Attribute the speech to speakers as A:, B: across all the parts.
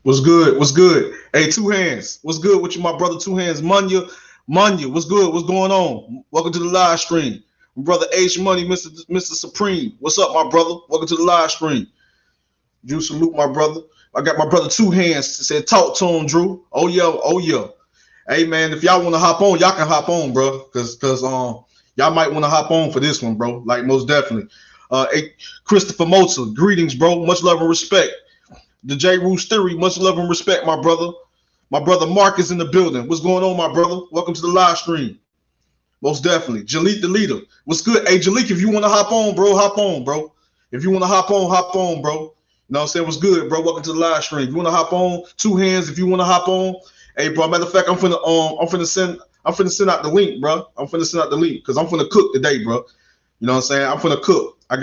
A: What's good? What's good? Hey, two hands. What's good with you, my brother? Two hands. Munya. What's good? What's going on? Welcome to the live stream. My brother H Money, Mr. Supreme. What's up, my brother? Welcome to the live stream. Drew, salute, my brother. I got my brother two hands. Said talk to him, Drew. Oh yeah, oh yeah. Hey man, if y'all want to hop on, y'all can hop on, bro. Cause y'all might want to hop on for this one, bro. Like most definitely. Hey, Christopher Mota, greetings, bro. Much love and respect. The J. Roos Theory, much love and respect, my brother. My brother Mark is in the building. What's going on, my brother? Welcome to the live stream. Most definitely. Jalik the leader. What's good? Hey, Jalik, if you want to hop on, bro, hop on, bro. If you want to hop on, bro. You know what I'm saying? What's good, bro? Welcome to the live stream. If you want to hop on, two hands if you want to hop on. Hey, bro, matter of fact, I'm finna send out the link, bro. I'm finna send out the link because I'm finna cook today, bro. You know what I'm saying? I'm finna cook. I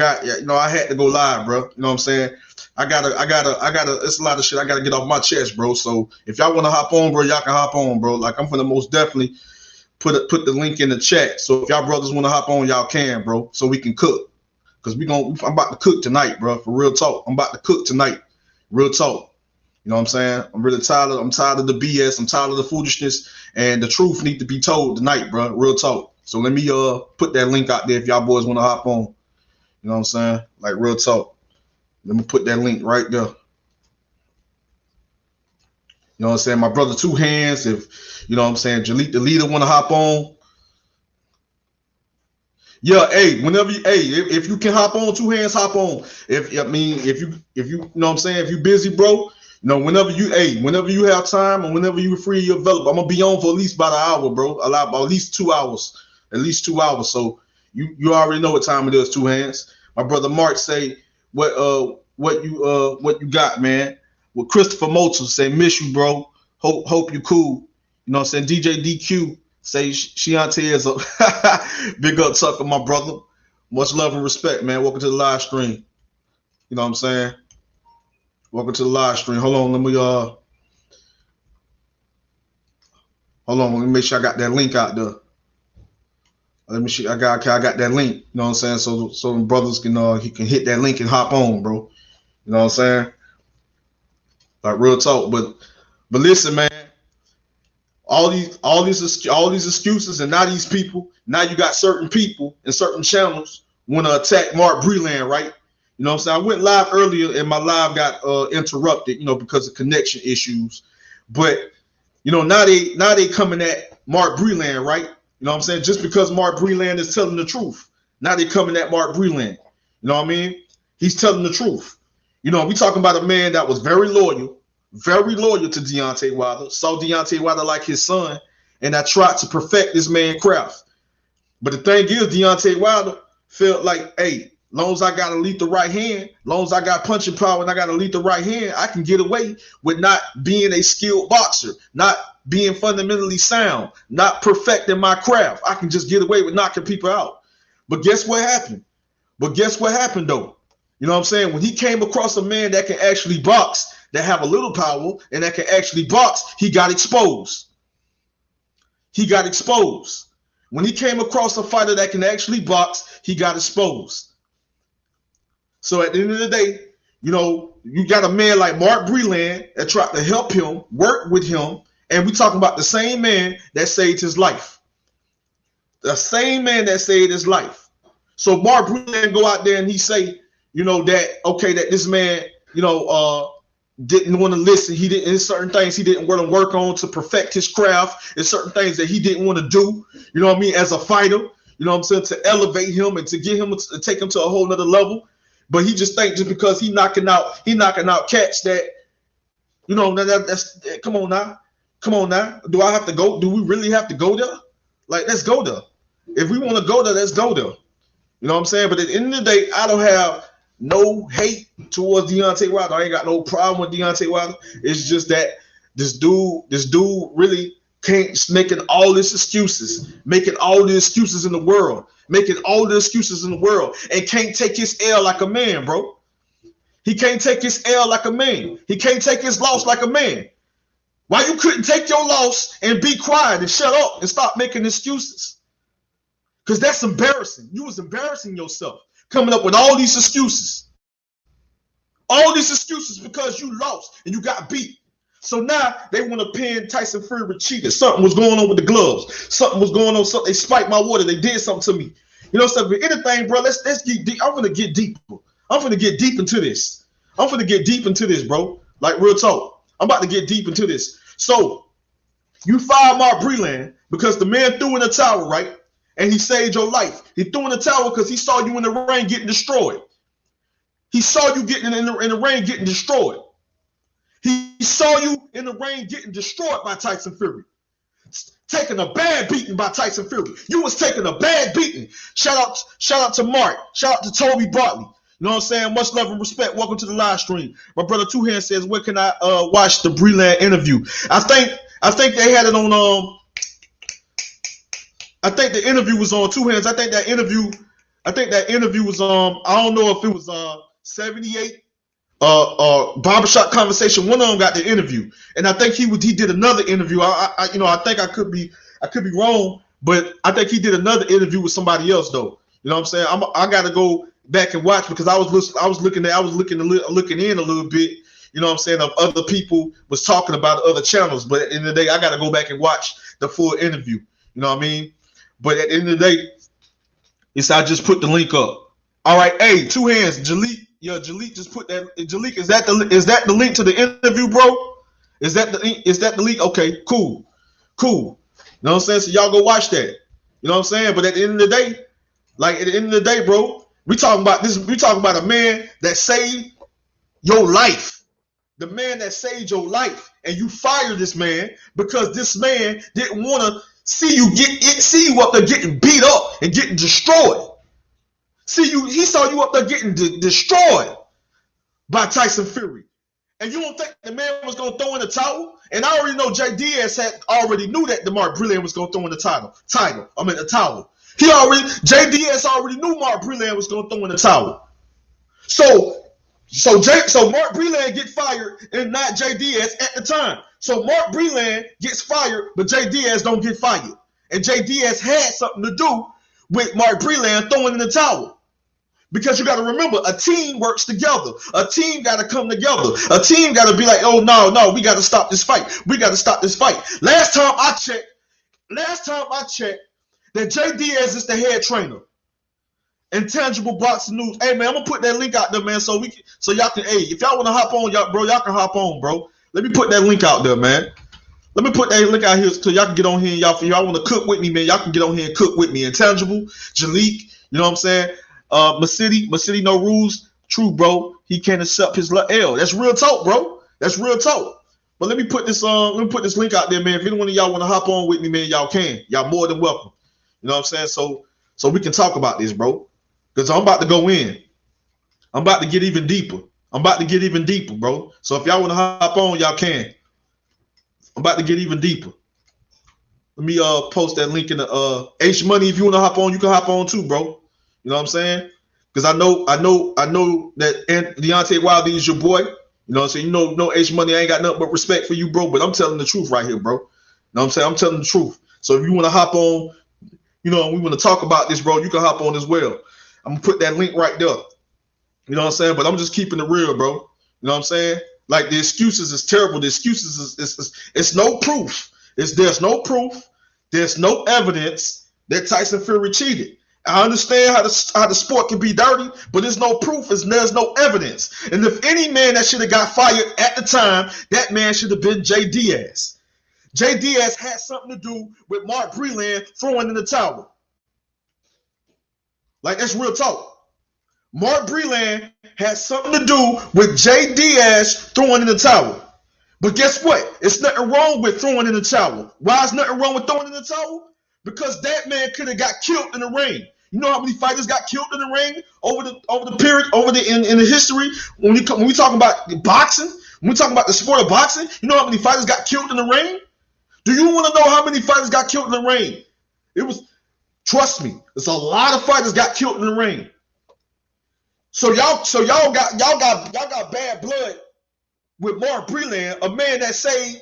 A: had to go live, bro. You know what I'm saying? It's a lot of shit I gotta get off my chest, bro. So if y'all wanna hop on, bro, y'all can hop on, bro. Like I'm finna most definitely put the link in the chat. So if y'all brothers wanna hop on, y'all can, bro. So we can cook. Cause I'm about to cook tonight, bro. For real talk. I'm about to cook tonight. Real talk. You know what I'm saying? I'm tired of the BS. I'm tired of the foolishness. And the truth need to be told tonight, bro. Real talk. So let me put that link out there if y'all boys wanna hop on. You know what I'm saying? Like real talk. Let me put that link right there. You know what I'm saying? My brother two hands. If you know what I'm saying, Jalik the leader wanna hop on. Yeah, hey, if you can hop on, two hands, hop on. If you know what I'm saying, if you busy, bro, whenever you have time and whenever you free, you're available. I'm gonna be on for at least about an hour, bro. About at least 2 hours. At least 2 hours. So you already know what time it is, two hands. My brother Mark say what you got, man. Well, Christopher Mota say miss you, bro. Hope you cool. You know what I'm saying? DJ DQ say Shiante is up. Big up Tucker, my brother. Much love and respect, man. Welcome to the live stream. You know what I'm saying? Welcome to the live stream. Let me make sure I got that link out there. Let me see. I got that link. You know what I'm saying? So the brothers he can hit that link and hop on, bro. You know what I'm saying? Like real talk. But listen, man. All these excuses, and now you got certain people and certain channels want to attack Mark Breland, right? You know what I'm saying? I went live earlier and my live got interrupted, because of connection issues. But now they coming at Mark Breland, right? You know what I'm saying? Just because Mark Breland is telling the truth, now they coming at Mark Breland. You know what I mean? He's telling the truth. We talking about a man that was very loyal to Deontay Wilder, saw Deontay Wilder like his son, and I tried to perfect this man craft. But the thing is, Deontay Wilder felt like, hey, long as I got a lethal right hand, long as I got punching power and I got a lethal right hand, I can get away with not being a skilled boxer, not being fundamentally sound, not perfecting my craft. I can just get away with knocking people out. But guess what happened? Though? You know what I'm saying? When he came across a man that can actually box, that have a little power, and that can actually box, he got exposed. When he came across a fighter that can actually box, he got exposed. So at the end of the day, you got a man like Mark Breland that tried to help him, work with him, and we talking about the same man that saved his life. The same man that saved his life. So Mark Breland go out there and he say, that this man, didn't want to listen. He didn't. There's certain things he didn't want to work on to perfect his craft. There's certain things that he didn't want to do. You know what I mean? As a fighter, you know what I'm saying, to elevate him and to get him to take him to a whole nother level. But he just think just because he knocking out cats that, that's come on now. Do I have to go? Do we really have to go there? Like, let's go there. If we want to go there, let's go there. You know what I'm saying? But at the end of the day, I don't have no hate towards Deontay Wilder. I ain't got no problem with Deontay Wilder. It's just that this dude really can't making all the excuses in the world, and can't take his L like a man, bro. He can't take his L like a man. He can't take his loss like a man. Why you couldn't take your loss and be quiet and shut up and stop making excuses? Because that's embarrassing. You was embarrassing yourself, coming up with all these excuses. All these excuses because you lost and you got beat. So now they want to pin Tyson Fury cheated. Something was going on with the gloves. Something was going on. Something, they spiked my water. They did something to me. You know, so if anything, bro, let's get deep. I'm gonna get deeper. I'm gonna get deep into this. I'm gonna get deep into this, bro. Like real talk. I'm about to get deep into this. So you fired Mark Breland because the man threw in the towel, right? And he saved your life. He threw in the towel because he saw you in the ring getting destroyed. He saw you getting in the ring getting destroyed. He saw you in the ring getting destroyed by Tyson Fury. Taking a bad beating by Tyson Fury. You was taking a bad beating. Shout out to Mark. Shout out to Toby Bartley. You know what I'm saying? Much love and respect. Welcome to the live stream. My brother Two Hands says, where can I watch the Breland interview? I think they had it on I think the interview was on Two Hands. I think that interview was I don't know if it was 78 barbershop conversation. One of them got the interview, and I think he did another interview. I think I could be wrong, but I think he did another interview with somebody else though. You know what I'm saying? I got to go back and watch because I was looking in a little bit. You know what I'm saying? Of other people was talking about other channels, but at the end of the day, I got to go back and watch the full interview. You know what I mean? But at the end of the day, I just put the link up. All right, hey, Two Hands, Jalik. Yo, Jalik just put that. Jalik, is that the link to the interview, bro? Is that the link? Okay, cool. You know what I'm saying? So y'all go watch that. You know what I'm saying? But at the end of the day, bro, we talking about this. We talking about a man that saved your life. The man that saved your life, and you fired this man because this man didn't want to see you up there getting beat up and getting destroyed. He saw you up there getting destroyed by Tyson Fury. And you don't think the man was going to throw in the towel? And I already know Jay Diaz already knew that Mark Breland was going to throw in the towel. Jay Diaz already knew Mark Breland was going to throw in the towel. So Mark Breland get fired and not Jay Diaz at the time. So Mark Breland gets fired, but Jay Diaz don't get fired. And Jay Diaz had something to do with Mark Breland throwing in the towel. Because you got to remember, a team works together. A team got to come together. A team got to be like, oh, no, we got to stop this fight. Last time I checked, that Jay Diaz is the head trainer. Intangible Boxing News. Hey, man, I'm going to put that link out there, man, so y'all can, hey, if y'all want to hop on, y'all can hop on, bro. Let me put that link out there, man. Let me put that link out here so y'all can get on here and y'all want to cook with me, man. Y'all can get on here and cook with me. Intangible, Jalik, you know what I'm saying? Masidi, no rules. True, bro. He can't accept his L. That's real talk, bro. That's real talk. But let me put this link out there, man. If any one of y'all want to hop on with me, man, y'all can. Y'all more than welcome. You know what I'm saying? So we can talk about this, bro. Because I'm about to go in. I'm about to get even deeper. Bro. So if y'all want to hop on, y'all can. I'm about to get even deeper. Let me post that link in the H Money. If you want to hop on, you can hop on too, bro. You know what I'm saying? Because I know that Deontay Wilder is your boy. You know what I'm saying? You know H Money, I ain't got nothing but respect for you, bro. But I'm telling the truth right here, bro. You know what I'm saying? I'm telling the truth. So if you want to hop on, you know, we want to talk about this, bro, you can hop on as well. I'm going to put that link right there. You know what I'm saying? But I'm just keeping it real, bro. You know what I'm saying? Like, the excuses is terrible. The excuses it's no proof. There's no proof. There's no evidence that Tyson Fury cheated. I understand how the sport can be dirty, but there's no proof. There's no evidence. And if any man that should have got fired at the time, that man should have been Jay Diaz. Jay Diaz had something to do with Mark Breland throwing in the towel. Like, that's real talk. Mark Breland had something to do with Jay Diaz throwing in the towel. But guess what? It's nothing wrong with throwing in the towel. Why is nothing wrong with throwing in the towel? Because that man could have got killed in the ring. You know how many fighters got killed in the ring over the period, in the history? When we talk about boxing, when we talk about the sport of boxing, you know how many fighters got killed in the ring? Do you want to know how many fighters got killed in the ring? Trust me, there's a lot of fighters got killed in the ring. So y'all got bad blood with Mark Breland, a man that saved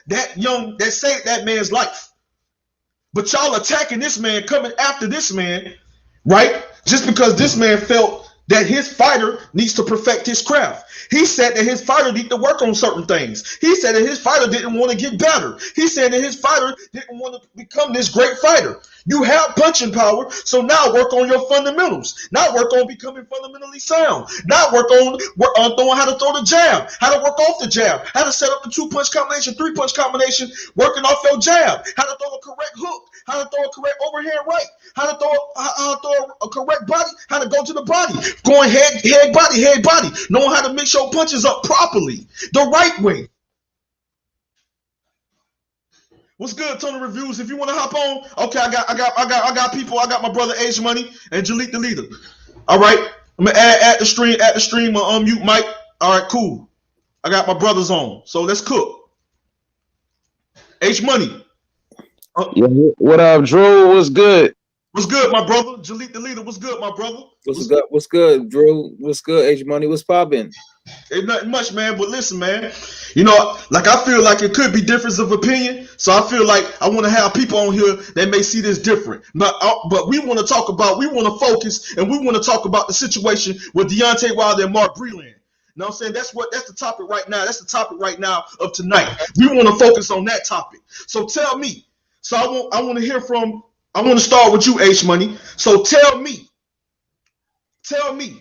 A: that man's life. But y'all attacking this man, coming after this man, right? Just because this man felt that his fighter needs to perfect his craft. He said that his fighter need to work on certain things. He said that his fighter didn't want to get better. He said that his fighter didn't want to become this great fighter. You have punching power, so now work on your fundamentals. Now work on becoming fundamentally sound. Now work on knowing how to throw the jab, how to work off the jab, how to set up the 2-punch combination, 3-punch combination, working off your jab, how to throw a correct hook, how to throw a correct overhand right, how to throw a correct body, how to go to the body, going head, body, knowing how to mix your punches up properly, the right way. What's good, Tony Reviews? If you want to hop on, okay, I got people. I got my brother H Money and Jaleel the Leader. All right, I'm gonna add the stream, unmute Mike. All right, cool. I got my brothers on, so let's cook. H Money.
B: Yeah, what up, Drew? What's good?
A: What's good, my brother? Jaleel the Leader. What's good, my brother?
C: What's good, Drew? What's good, H Money? What's poppin'?
A: Ain't nothing much, man. But listen, man. You know, like I feel like it could be difference of opinion. So I feel like I want to have people on here that may see this different. But we want to talk about, we want to focus, and we want to talk about the situation with Deontay Wilder and Mark Breland. You know what I'm saying? That's the topic right now. That's the topic right now of tonight. We want to focus on that topic. So tell me. So I want to hear from. I want to start with you, H Money. So tell me,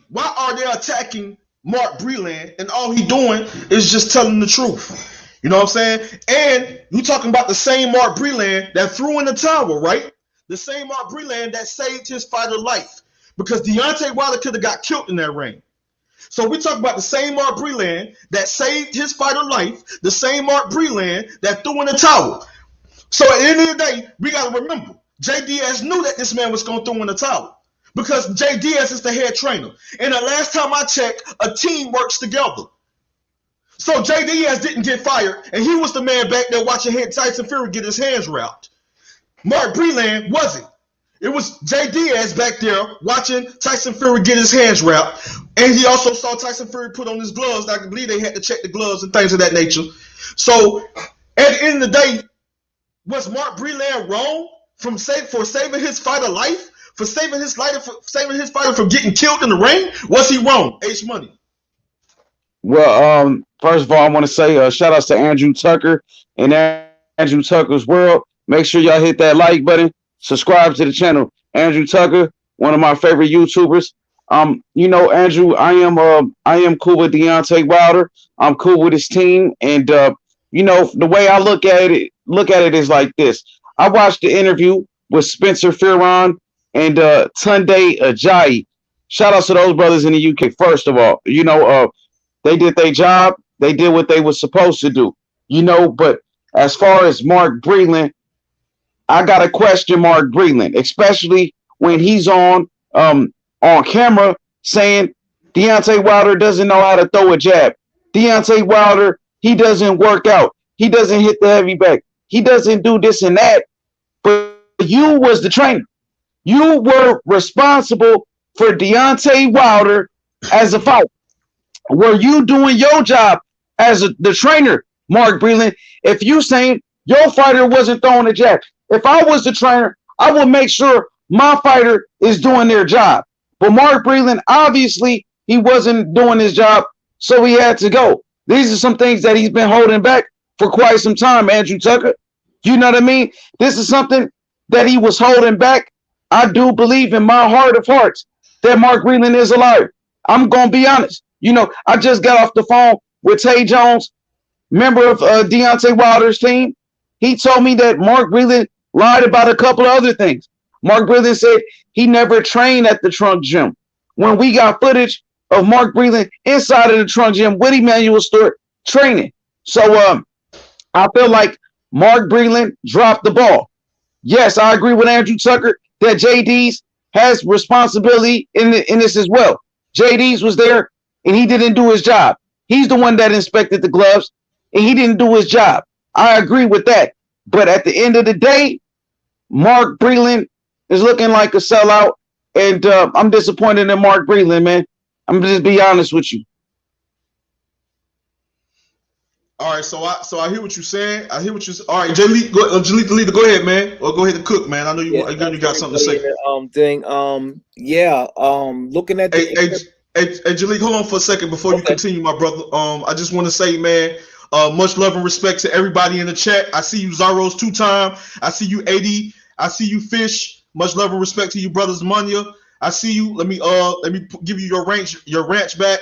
A: why are they attacking Mark Breland and all he doing is just telling the truth? You know what I'm saying? And you talking about the same Mark Breland that threw in the towel, right? The same Mark Breland that saved his fighter life, because Deontay Wilder could have got killed in that ring. So we talk about the same Mark Breland that saved his fighter life, the same Mark Breland that threw in the towel. So at the end of the day, we got to remember, Jay Diaz knew that this man was going to throw in the towel, because Jay Diaz is the head trainer. And the last time I checked, a team works together. So Jay Diaz didn't get fired, and he was the man back there watching Tyson Fury get his hands wrapped. Mark Breland wasn't. It was Jay Diaz back there watching Tyson Fury get his hands wrapped, and he also saw Tyson Fury put on his gloves. I believe they had to check the gloves and things of that nature. So at the end of the day, was Mark Breland wrong for saving his fighter life? For saving his fighter from getting killed in the ring? Was he wrong? H Money.
B: Well, first of all, I want to say shout outs to Andrew Tucker and Andrew Tucker's World. Make sure y'all hit that like button, subscribe to the channel. Andrew Tucker, one of my favorite YouTubers. You know, Andrew, I am cool with Deontay Wilder. I'm cool with his team, and you know, the way I look at it is like this. I watched the interview with Spencer Fearon and Tunde Ajayi. Shout out to those brothers in the UK. First of all, you know, they did their job. They did what they were supposed to do. You know, but as far as Mark Breland, I gotta question Mark Breland, especially when he's on camera saying Deontay Wilder doesn't know how to throw a jab. Deontay Wilder, he doesn't work out. He doesn't hit the heavy back. He doesn't do this and that. But you was the trainer. You were responsible for Deontay Wilder as a fighter. Were you doing your job as the trainer, Mark Breland? If you saying your fighter wasn't throwing a jab, if I was the trainer, I would make sure my fighter is doing their job. But Mark Breland, obviously, he wasn't doing his job, so he had to go. These are some things that he's been holding back for quite some time, Andrew Tucker. You know what I mean? This is something that he was holding back. I do believe in my heart of hearts that Mark Breland is a liar. I'm going to be honest. You know, I just got off the phone with Tay Jones, member of Deontay Wilder's team. He told me that Mark Breland lied about a couple of other things. Mark Breland said he never trained at the Trunk Gym. When we got footage of Mark Breland inside of the Trunk Gym with Emmanuel Stewart training. So I feel like Mark Breland dropped the ball. Yes, I agree with Andrew Tucker that JD's has responsibility in this as well. JD's was there and he didn't do his job. He's the one that inspected the gloves and he didn't do his job. I agree with that. But at the end of the day, Mark Breland is looking like a sellout, and I'm disappointed in Mark Breland, man. I'm just be honest with you.
A: All right, so I hear what you're saying. I hear what you're saying. All right, Jaleel the Leader, go ahead, man. Or go ahead and cook, man. I know you got something to say.
C: Looking at the
A: Hey, Jalik, hold on for a second before you continue, my brother. I just want to say, man, much love and respect to everybody in the chat. I see you, Zaros, 2-time. I see you, AD. I see you, Fish. Much love and respect to you, brothers, Munya. I see you. Let me give you your ranch back.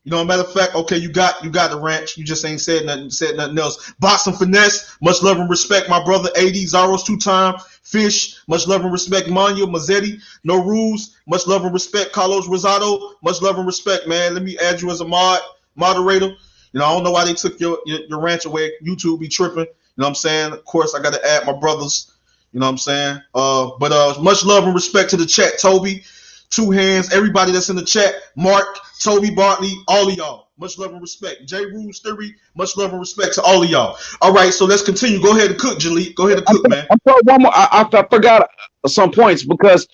A: You know, matter of fact, okay, you got the ranch. You just ain't said nothing else. Boxing finesse, much love and respect, my brother. AD, Zaros, 2-time. Fish, much love and respect. Manya, Mazzetti, no rules, much love and respect. Carlos Rosado, much love and respect, man. Let me add you as a moderator. You know, I don't know why they took your ranch away. YouTube be tripping. You know what I'm saying? Of course, I got to add my brothers. You know what I'm saying? But much love and respect to the chat, Toby. Two Hands, everybody that's in the chat, Mark, Toby Bartley, all of y'all. Much love and respect. J. Rules Theory, much love and respect to all of y'all. All right, so let's continue. Go ahead and cook, Jalik. Go ahead and cook, man.
B: I'm sorry, one more. I forgot some points because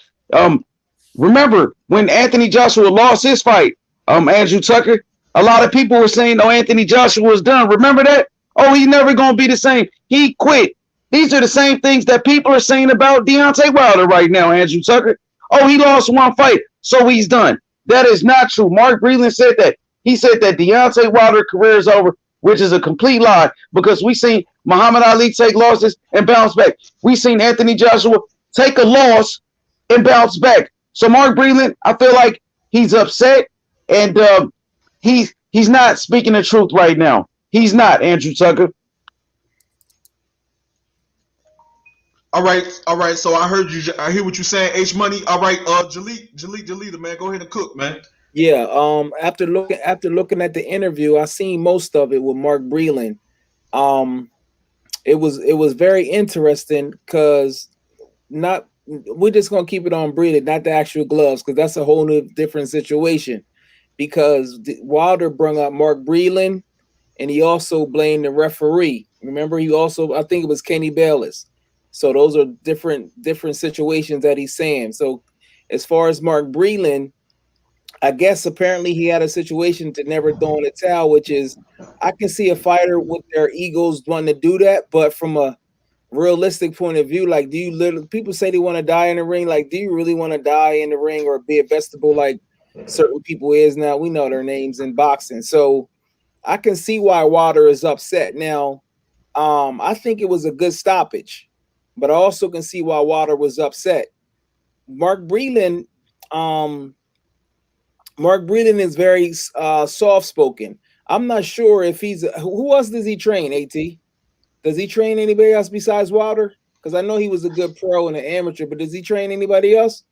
B: remember when Anthony Joshua lost his fight, Andrew Tucker, a lot of people were saying, "Oh, Anthony Joshua was done." Remember that? Oh, he's never gonna be the same. He quit. These are the same things that people are saying about Deontay Wilder right now, Andrew Tucker. Oh, he lost one fight, so he's done. That is not true. Mark Breland said that. He said that Deontay Wilder's career is over, which is a complete lie because we seen Muhammad Ali take losses and bounce back. We seen Anthony Joshua take a loss and bounce back. So Mark Breland, I feel like he's upset and he's not speaking the truth right now. He's not, Andrew Tucker.
A: All right. So I heard you. I hear what you're saying. H Money. All right. Jalik, man. Go ahead and cook, man.
C: Yeah. After looking at the interview, I seen most of it with Mark Breland. It was very interesting because we're just gonna keep it on Breland, not the actual gloves, because that's a whole new different situation. Because Wilder brought up Mark Breland, and he also blamed the referee. Remember, I think it was Kenny Bayless. So those are different situations that he's saying. So as far as Mark Breland, I guess apparently he had a situation to never throw in the towel, which is I can see a fighter with their egos wanting to do that, but from a realistic point of view, like, people say they want to die in the ring, like, do you really want to die in the ring or be a vegetable like certain people is now? We know their names in boxing. So I can see why Wilder is upset. Now, I think it was a good stoppage. But I also can see why Wilder was upset. Mark Breland is very soft-spoken. I'm not sure if who else does he train, AT? Does he train anybody else besides Wilder? Because I know he was a good pro and an amateur, but does he train anybody else?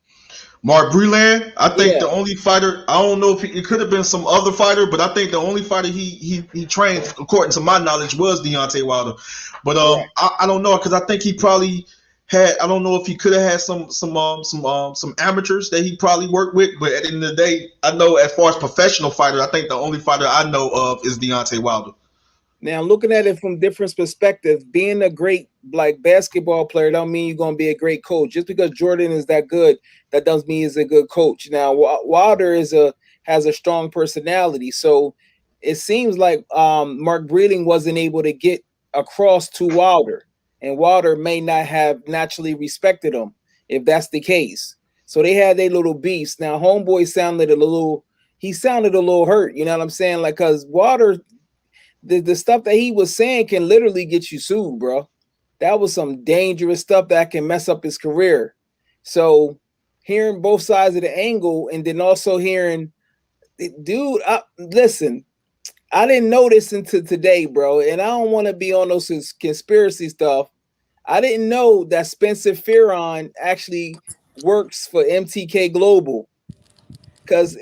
A: Mark Breland, I think the only fighter, I don't know if it could have been some other fighter, but I think the only fighter he trained, according to my knowledge, was Deontay Wilder. But I don't know, because I think he probably had, I don't know if he could have had some amateurs that he probably worked with, but at the end of the day, I know as far as professional fighter, I think the only fighter I know of is Deontay Wilder.
C: Now, looking at it from different perspectives, being a great basketball player don't mean you're going to be a great coach. Just because Jordan is that good, that doesn't mean he's a good coach. Now, Wilder has a strong personality, so it seems like Mark Breland wasn't able to get across to Wilder, and Wilder may not have naturally respected him if that's the case. So they had their little beefs. Now, homeboy sounded a little hurt. You know what I'm saying? Like, because Wilder. The stuff that he was saying can literally get you sued, bro. That was some dangerous stuff that can mess up his career. So hearing both sides of the angle and then also hearing, dude, listen, I didn't know this until today, bro. And I don't want to be on those conspiracy stuff. I didn't know that Spencer Fearon actually works for MTK Global. Because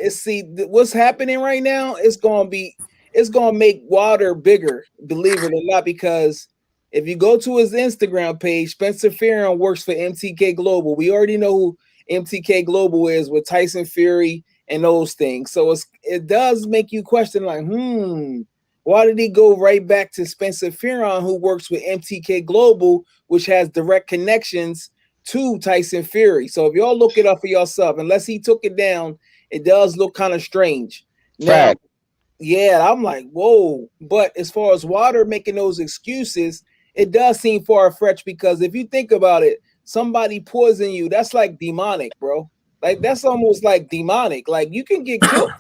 C: what's happening right now is going to make Wilder bigger, believe it or not, because if you go to his Instagram page, Spencer Fearon works for MTK Global. We already know who MTK Global is with Tyson Fury and those things. So it does make you question, like, why did he go right back to Spencer Fearon, who works with MTK Global, which has direct connections to Tyson Fury? So if y'all look it up for yourself, unless he took it down, it does look kind of strange. Now, yeah, I'm like, whoa. But as far as Wilder making those excuses, it does seem far-fetched, because if you think about it, somebody poison you, that's like demonic, bro. Like that's almost like demonic. Like you can get killed.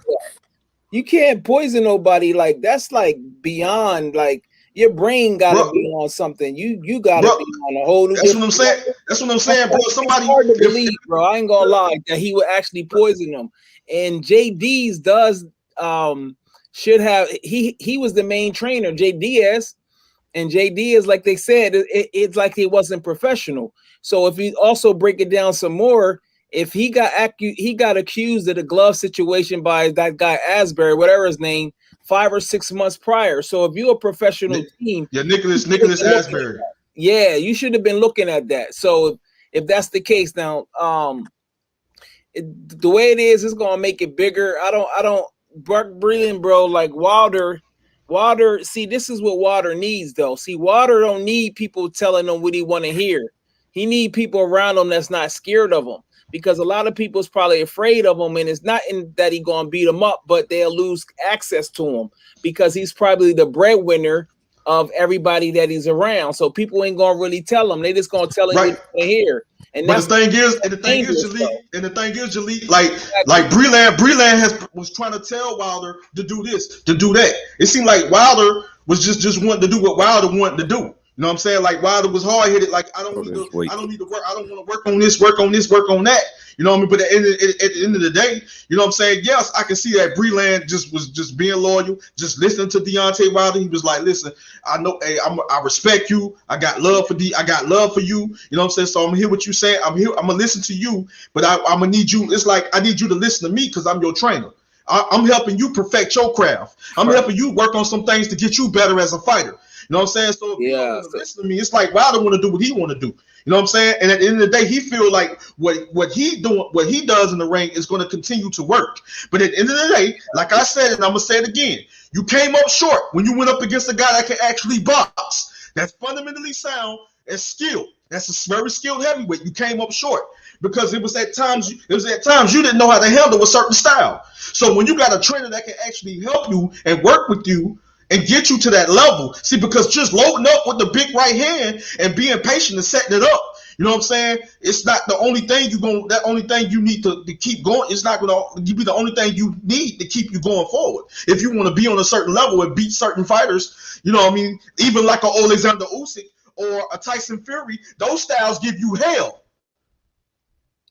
C: You can't poison nobody. Like that's like beyond. Like your brain got to
A: bro,
C: be on something. You got to
A: bro.
C: be on a whole new
A: That's what
C: different
A: I'm saying.
C: level.
A: That's what I'm saying, bro.
C: It's
A: Somebody,
C: hard to
A: if
C: believe, bro. I ain't gonna lie that he would actually poison them. And JD's does should have he was the main trainer, JDS, and JD is like they said, it's like he wasn't professional. So if you also break it down some more, if he got accused of the glove situation by that guy Asbury, whatever his name, 5 or 6 months prior. So if you're a professional team,
A: yeah, Nicholas Asbury.
C: yeah, you should have been looking at that. So if that's the case now, the way it is, it's gonna make it bigger. I don't Breland, bro, like Wilder, see, this is what Wilder needs though. See, Wilder don't need people telling him what he want to hear. He need people around him that's not scared of him, because a lot of people's probably afraid of him, and it's not in that he gonna beat him up, but they'll lose access to him because he's probably the breadwinner of everybody that he's around. So people ain't gonna really tell him. They just gonna tell him what
A: Right.
C: they want to hear. And
A: But
C: that's
A: the thing is, Jaleel, like Breland was trying to tell Wilder to do this, to do that. It seemed like Wilder was just wanting to do what Wilder wanted to do. You know what I'm saying? Like Wilder was hard headed. Like I don't need to work. I don't want to work on this, work on this, work on that. You know what I mean? But at the end of the day, you know what I'm saying? Yes, I can see that Breland was just being loyal, just listening to Deontay Wilder. He was like, listen, I know, hey, I respect you. I got love for you. You know what I'm saying? So I'm gonna hear what you say. I'm gonna listen to you, but I'm gonna need you. It's like I need you to listen to me because I'm your trainer. I'm helping you perfect your craft. I'm helping you work on some things to get you better as a fighter. You know what I'm saying? So if you don't want to listen to me, it's like Wilder want to do what he want to do. You know what I'm saying? And at the end of the day, he feel like what he does in the ring is going to continue to work. But at the end of the day, like I said, and I'm gonna say it again, you came up short when you went up against a guy that can actually box. That's fundamentally sound and skilled. That's a very skilled heavyweight. You came up short because it was at times you didn't know how to handle a certain style. So when you got a trainer that can actually help you and work with you and get you to that level. See, because just loading up with the big right hand and being patient and setting it up, you know what I'm saying? It's not the only thing that only thing you need to keep going. It's not going to be the only thing you need to keep you going forward. If you want to be on a certain level and beat certain fighters, you know what I mean? Even like an Alexander Usyk or a Tyson Fury, those styles give you hell.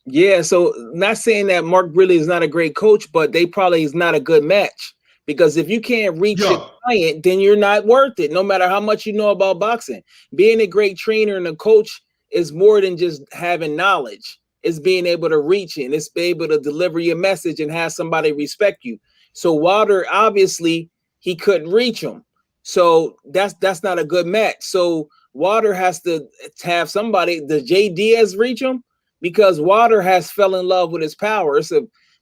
C: Yeah, so not saying that Mark Breland is not a great coach, but they probably is not a good match. Because if you can't reach your client, then you're not worth it, no matter how much you know about boxing. Being a great trainer and a coach is more than just having knowledge. It's being able to reach it, and it's being able to deliver your message and have somebody respect you. So Wilder, obviously, he couldn't reach him. So that's not a good match. So Wilder has to have somebody. Does J. Diaz reach him? Because Wilder has fell in love with his power. It's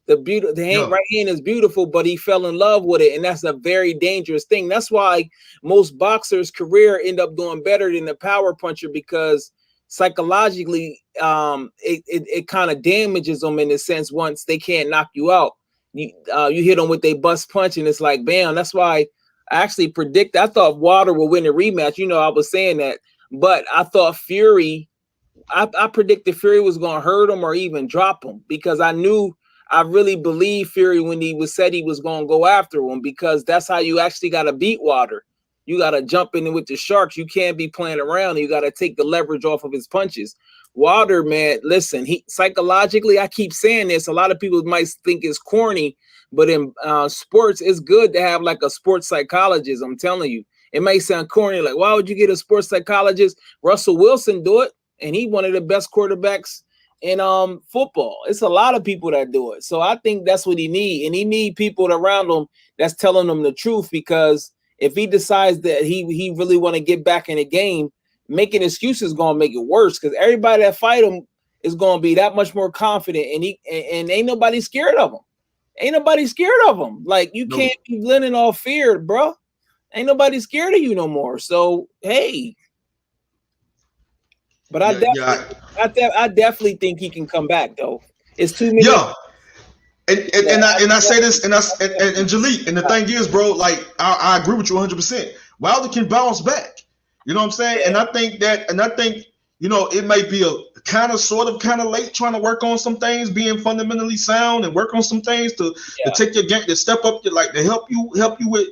C: the right hand is beautiful, but he fell in love with it, and that's a very dangerous thing. That's why most boxers' career end up doing better than the power puncher, because psychologically, it kind of damages them in a sense. Once they can't knock you out, you hit them with a bust punch, and it's like bam. That's why I actually I thought Wilder would win the rematch. You know, I was saying that, but I thought Fury. I predicted Fury was going to hurt him or even drop him, because I really believe Fury when he said he was going to go after him, because that's how you actually got to beat Wilder. You got to jump in with the sharks. You can't be playing around. You got to take the leverage off of his punches. Wilder, man, listen, he psychologically, I keep saying this. A lot of people might think it's corny, but in sports, it's good to have like a sports psychologist. I'm telling you, it may sound corny. Like, why would you get a sports psychologist? Russell Wilson do it, and he one of the best quarterbacks in football. It's a lot of people that do it. So I think that's what he need. And he need people around him that's telling him the truth, because if he decides that he really want to get back in the game, making excuses is going to make it worse, because everybody that fight him is going to be that much more confident, and ain't nobody scared of him. Ain't nobody scared of him. Like, you can't be blending off fear, bro. Ain't nobody scared of you no more. So, hey. But I definitely think he can come back, though. It's too many.
A: Yeah. And I say this, and Jaleel, and the thing is, bro, like I agree with you 100%. Wilder can bounce back. You know what I'm saying? And I think, you know, it may be kind of late trying to work on some things, being fundamentally sound and work on some things to take your game, to step up, to help you with,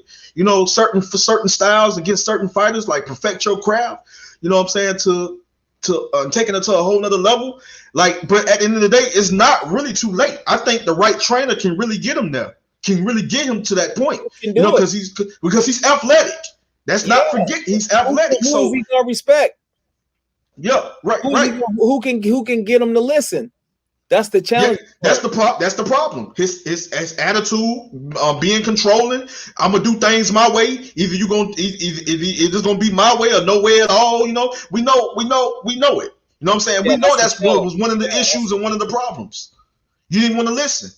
A: certain styles against certain fighters, like perfect your craft. You know what I'm saying? To taking it to a whole nother level. Like, but at the end of the day, it's not really too late. I think the right trainer can really get him there. Can really get him to that point. Because he's athletic. Let's not forget he's athletic.
C: Who's he gonna respect?
A: Yeah, right.
C: Who can get him to listen? That's the challenge.
A: Yeah, that's the problem. His attitude, being controlling. I'm gonna do things my way. Either it's gonna be my way or no way at all. We know it. You know what I'm saying? We know that's what was one of the issues and one of the problems. You didn't want to listen.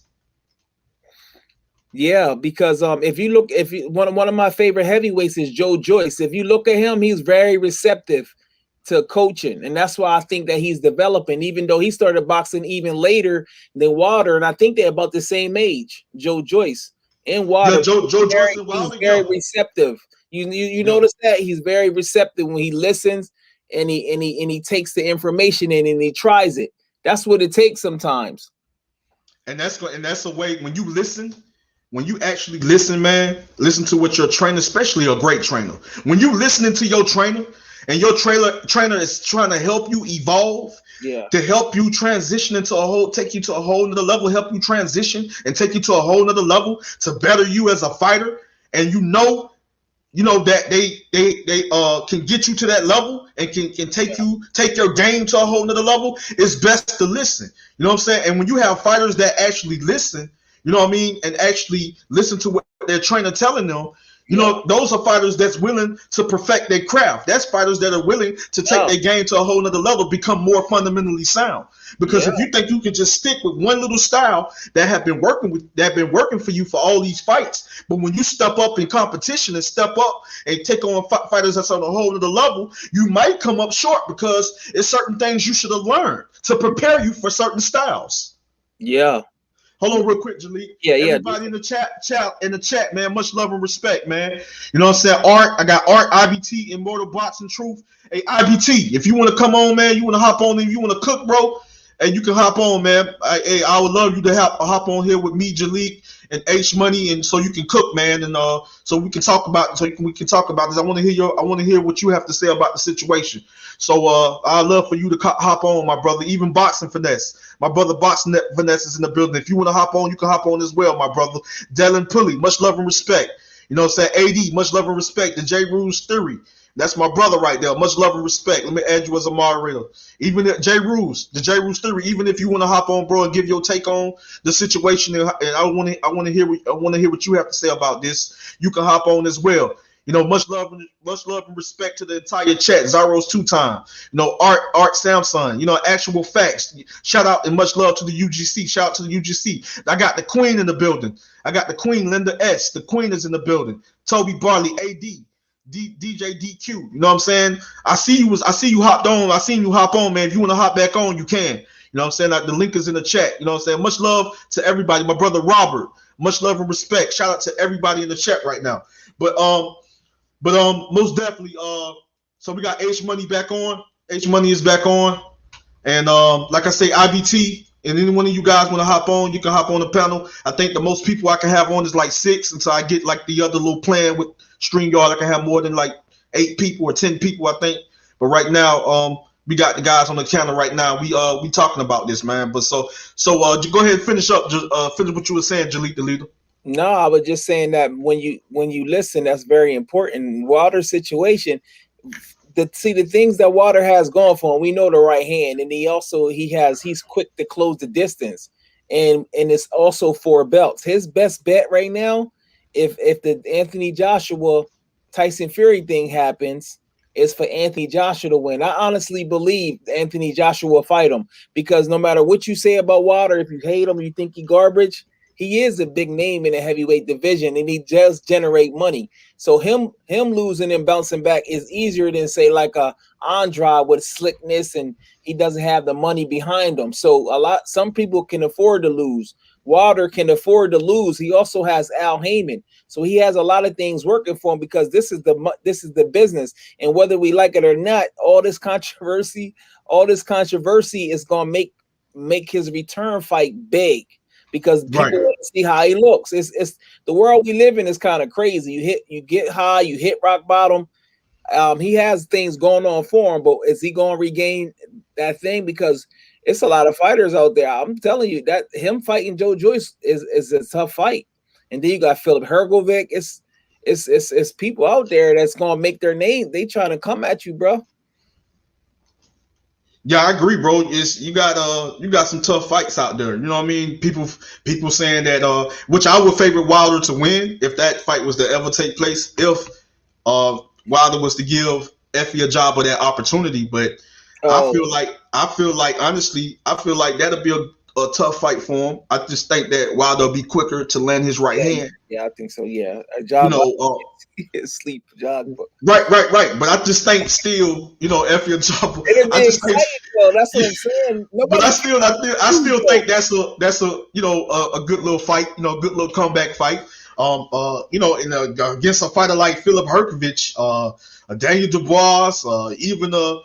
C: Yeah, because one of my favorite heavyweights is Joe Joyce. If you look at him, he's very receptive to coaching, and that's why I think that he's developing, even though he started boxing even later than Wilder, and I think they're about the same age, Joe Joyce and Wilder.
A: Yeah, Joe Joyce and Wilder,
C: he's very receptive. You notice that he's very receptive when he listens and he takes the information in and he tries it. That's what it takes sometimes.
A: And that's a way when you listen. When you actually listen, man, listen to what your trainer, especially a great trainer. When you listening to your trainer and your trainer is trying to help you evolve, to help you transition take you to a whole nother level, help you transition and take you to a whole nother level to better you as a fighter, and you know that they can get you to that level and can take your game to a whole nother level. It's best to listen. You know what I'm saying? And when you have fighters that actually listen, you know what I mean, and actually listen to what their trainer telling them, those are fighters that's willing to perfect their craft. That's fighters that are willing to take their game to a whole nother level, become more fundamentally sound. Because if you think you can just stick with one little style that have been working for you for all these fights, but when you step up in competition and step up and take on fighters that's on a whole nother level, you might come up short because it's certain things you should have learned to prepare you for certain styles.
C: Yeah.
A: Hold on real quick, Jalik. Everybody in the chat, man, much love and respect, man. You know what I'm saying? Art, I got Art, IBT, Immortal Boxing Truth. Hey, IBT, if you want to come on, man, you want to hop on, and you want to cook, bro, and you can hop on, man. I would love you to hop on here with me, Jalik, and H Money, and so you can cook, man, and so we can talk about this. I want to hear what you have to say about the situation. So I'd love for you to hop on, my brother. Even Boxing Finesse, my brother Boxing Finesse is in the building. If you want to hop on, you can hop on as well, my brother. Dylan Pulley, much love and respect. You know what I'm saying? AD, much love and respect. The J Rules Theory, that's my brother right there. Much love and respect. Let me add you as a moderator. Even the J Rules Theory. Even if you want to hop on, bro, and give your take on the situation, and I want to hear what you have to say about this. You can hop on as well. Much love and respect to the entire chat. Zaro's 2-time. Art Samsung. Actual facts. Shout out and much love to the UGC. Shout out to the UGC. I got the Queen in the building. I got the Queen, Linda S. The Queen is in the building. Toby Barley, AD. DJ DQ, you know what I'm saying? I see you hopped on. I seen you hop on, man. If you want to hop back on, you can. You know what I'm saying? Like, the link is in the chat. You know what I'm saying? Much love to everybody. My brother Robert, much love and respect. Shout out to everybody in the chat right now. But most definitely, so we got H Money back on. H Money is back on, and like I say, IBT. And any one of you guys want to hop on, you can hop on the panel. I think the most people I can have on is like 6 until I get like the other little plan with StreamYard. I can have more than like 8 people or 10 people, I think. But right now, we got the guys on the channel right now. We talking about this, man. But so go ahead and finish up. Finish what you were saying, Jalik the leader.
C: No, I was just saying that when you listen, that's very important. Wilder's situation. The things that Wilder has going for him, we know the right hand, and he's quick to close the distance, and it's also 4 belts. His best bet right now, if the Anthony Joshua Tyson Fury thing happens, is for Anthony Joshua to win. I honestly believe Anthony Joshua will fight him, because no matter what you say about Wilder, if you hate him, you think he garbage, he is a big name in the heavyweight division, and he does generate money. So him losing and bouncing back is easier than, say, like a Andrade with slickness, and he doesn't have the money behind him. So some people can afford to lose. Wilder can afford to lose. He also has Al Heyman, so he has a lot of things working for him because this is the business. And whether we like it or not, all this controversy is gonna make his return fight big because
A: Right.
C: people want to see how he looks. It's the world we live in is kind of crazy. You get high, you hit rock bottom. He has things going on for him, but is he going to regain that thing? Because it's a lot of fighters out there. I'm telling you that him fighting Joe Joyce is a tough fight. And then you got Philip Hergovic. It's people out there that's going to make their name. They trying to come at you, bro.
A: Yeah, I agree, bro. You got some tough fights out there. You know what I mean? People saying that which I would favor Wilder to win if that fight was to ever take place. If Wilder was to give Effie a job or that opportunity, but I feel like honestly, that'll be a tough fight for him. I just think that Wilder will be quicker to land his right hand.
C: Yeah, I think so. Yeah, a job. Sleep job.
A: Right. But I just think still, Effie a job.
C: That's what I'm saying.
A: But I still think that's a a good little fight. Good little comeback fight. Against a fighter like Philip Herkovich, Daniel Dubois, even to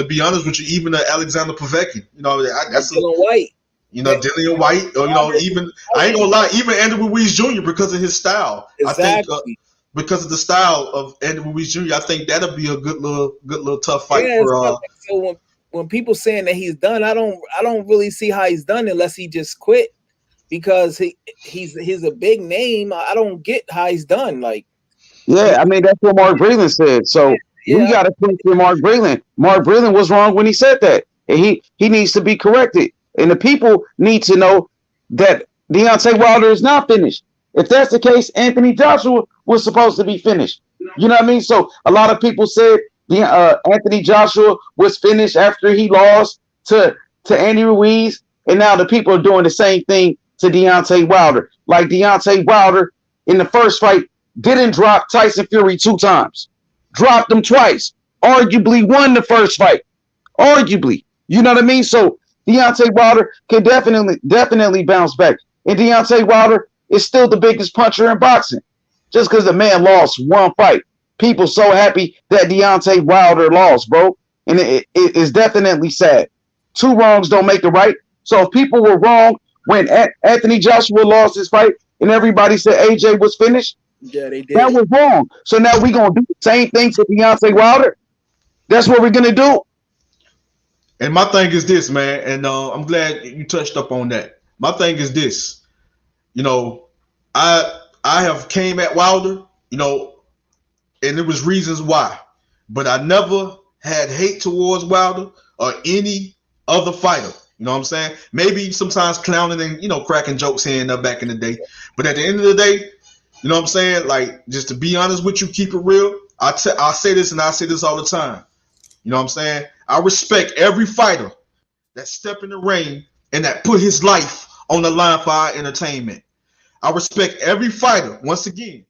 A: be honest with you, even Alexander Povetkin, that's
C: Dylan White.
A: Dillian White, or even I ain't gonna lie, even Andrew Ruiz Jr. because of his style.
C: Exactly.
A: I think because of the style of Andrew Ruiz Jr., I think that'll be a good little tough fight for.
C: So when people saying that he's done, I don't really see how he's done unless he just quit. Because he's a big name. I don't get how he's done. Like,
B: yeah, I mean that's what Mark Breland said. So we got to think for Mark Breland. Mark Breland was wrong when he said that, and he needs to be corrected. And the people need to know that Deontay Wilder is not finished. If that's the case, Anthony Joshua was supposed to be finished. You know what I mean? So a lot of people said Anthony Joshua was finished after he lost to Andy Ruiz, and now the people are doing the same thing to Deontay Wilder. Like Deontay Wilder in the first fight didn't drop Tyson Fury 2 times. Dropped him twice. Arguably won the first fight. Arguably. You know what I mean? So Deontay Wilder can definitely bounce back. And Deontay Wilder is still the biggest puncher in boxing. Just because the man lost one fight. People so happy that Deontay Wilder lost, bro. And it is definitely sad. 2 wrongs don't make a right. So if people were wrong when Anthony Joshua lost his fight and everybody said AJ was finished,
C: yeah, they did.
B: That was wrong. So now we're going to do the same thing to Deontay Wilder. That's what we're going to do.
A: And my thing is this, man, and I'm glad you touched up on that. My thing is this. I have came at Wilder, and there was reasons why. But I never had hate towards Wilder or any other fighter. You know what I'm saying? Maybe sometimes clowning and, cracking jokes here and there back in the day. But at the end of the day, you know what I'm saying? Like, just to be honest with you, keep it real. I say this and I say this all the time. You know what I'm saying? I respect every fighter that step in the ring and that put his life on the line for our entertainment. I respect every fighter, once again,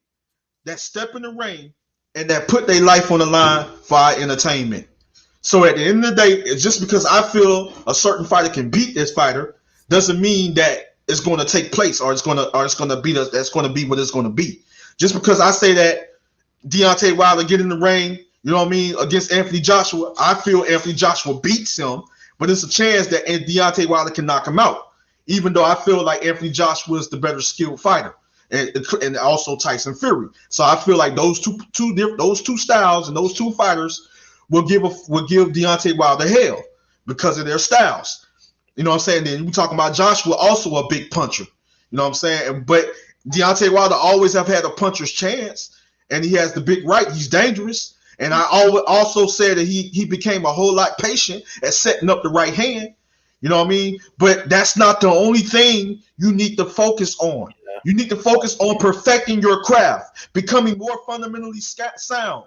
A: that step in the ring and that put their life on the line for our entertainment. So at the end of the day, it's just because I feel a certain fighter can beat this fighter doesn't mean that it's going to take place or it's going to be what it's going to be. Just because I say that Deontay Wilder get in the ring, you know what I mean, against Anthony Joshua, I feel Anthony Joshua beats him, but it's a chance that Deontay Wilder can knock him out. Even though I feel like Anthony Joshua is the better skilled fighter, and also Tyson Fury. So I feel like those two styles and those two fighters will give Deontay Wilder hell because of their styles. You know what I'm saying? Then we talking about Joshua, also a big puncher. You know what I'm saying? But Deontay Wilder always have had a puncher's chance, and he has the big right. He's dangerous. And I also said that he became a whole lot patient at setting up the right hand. You know what I mean? But that's not the only thing you need to focus on. You need to focus on perfecting your craft, becoming more fundamentally sound,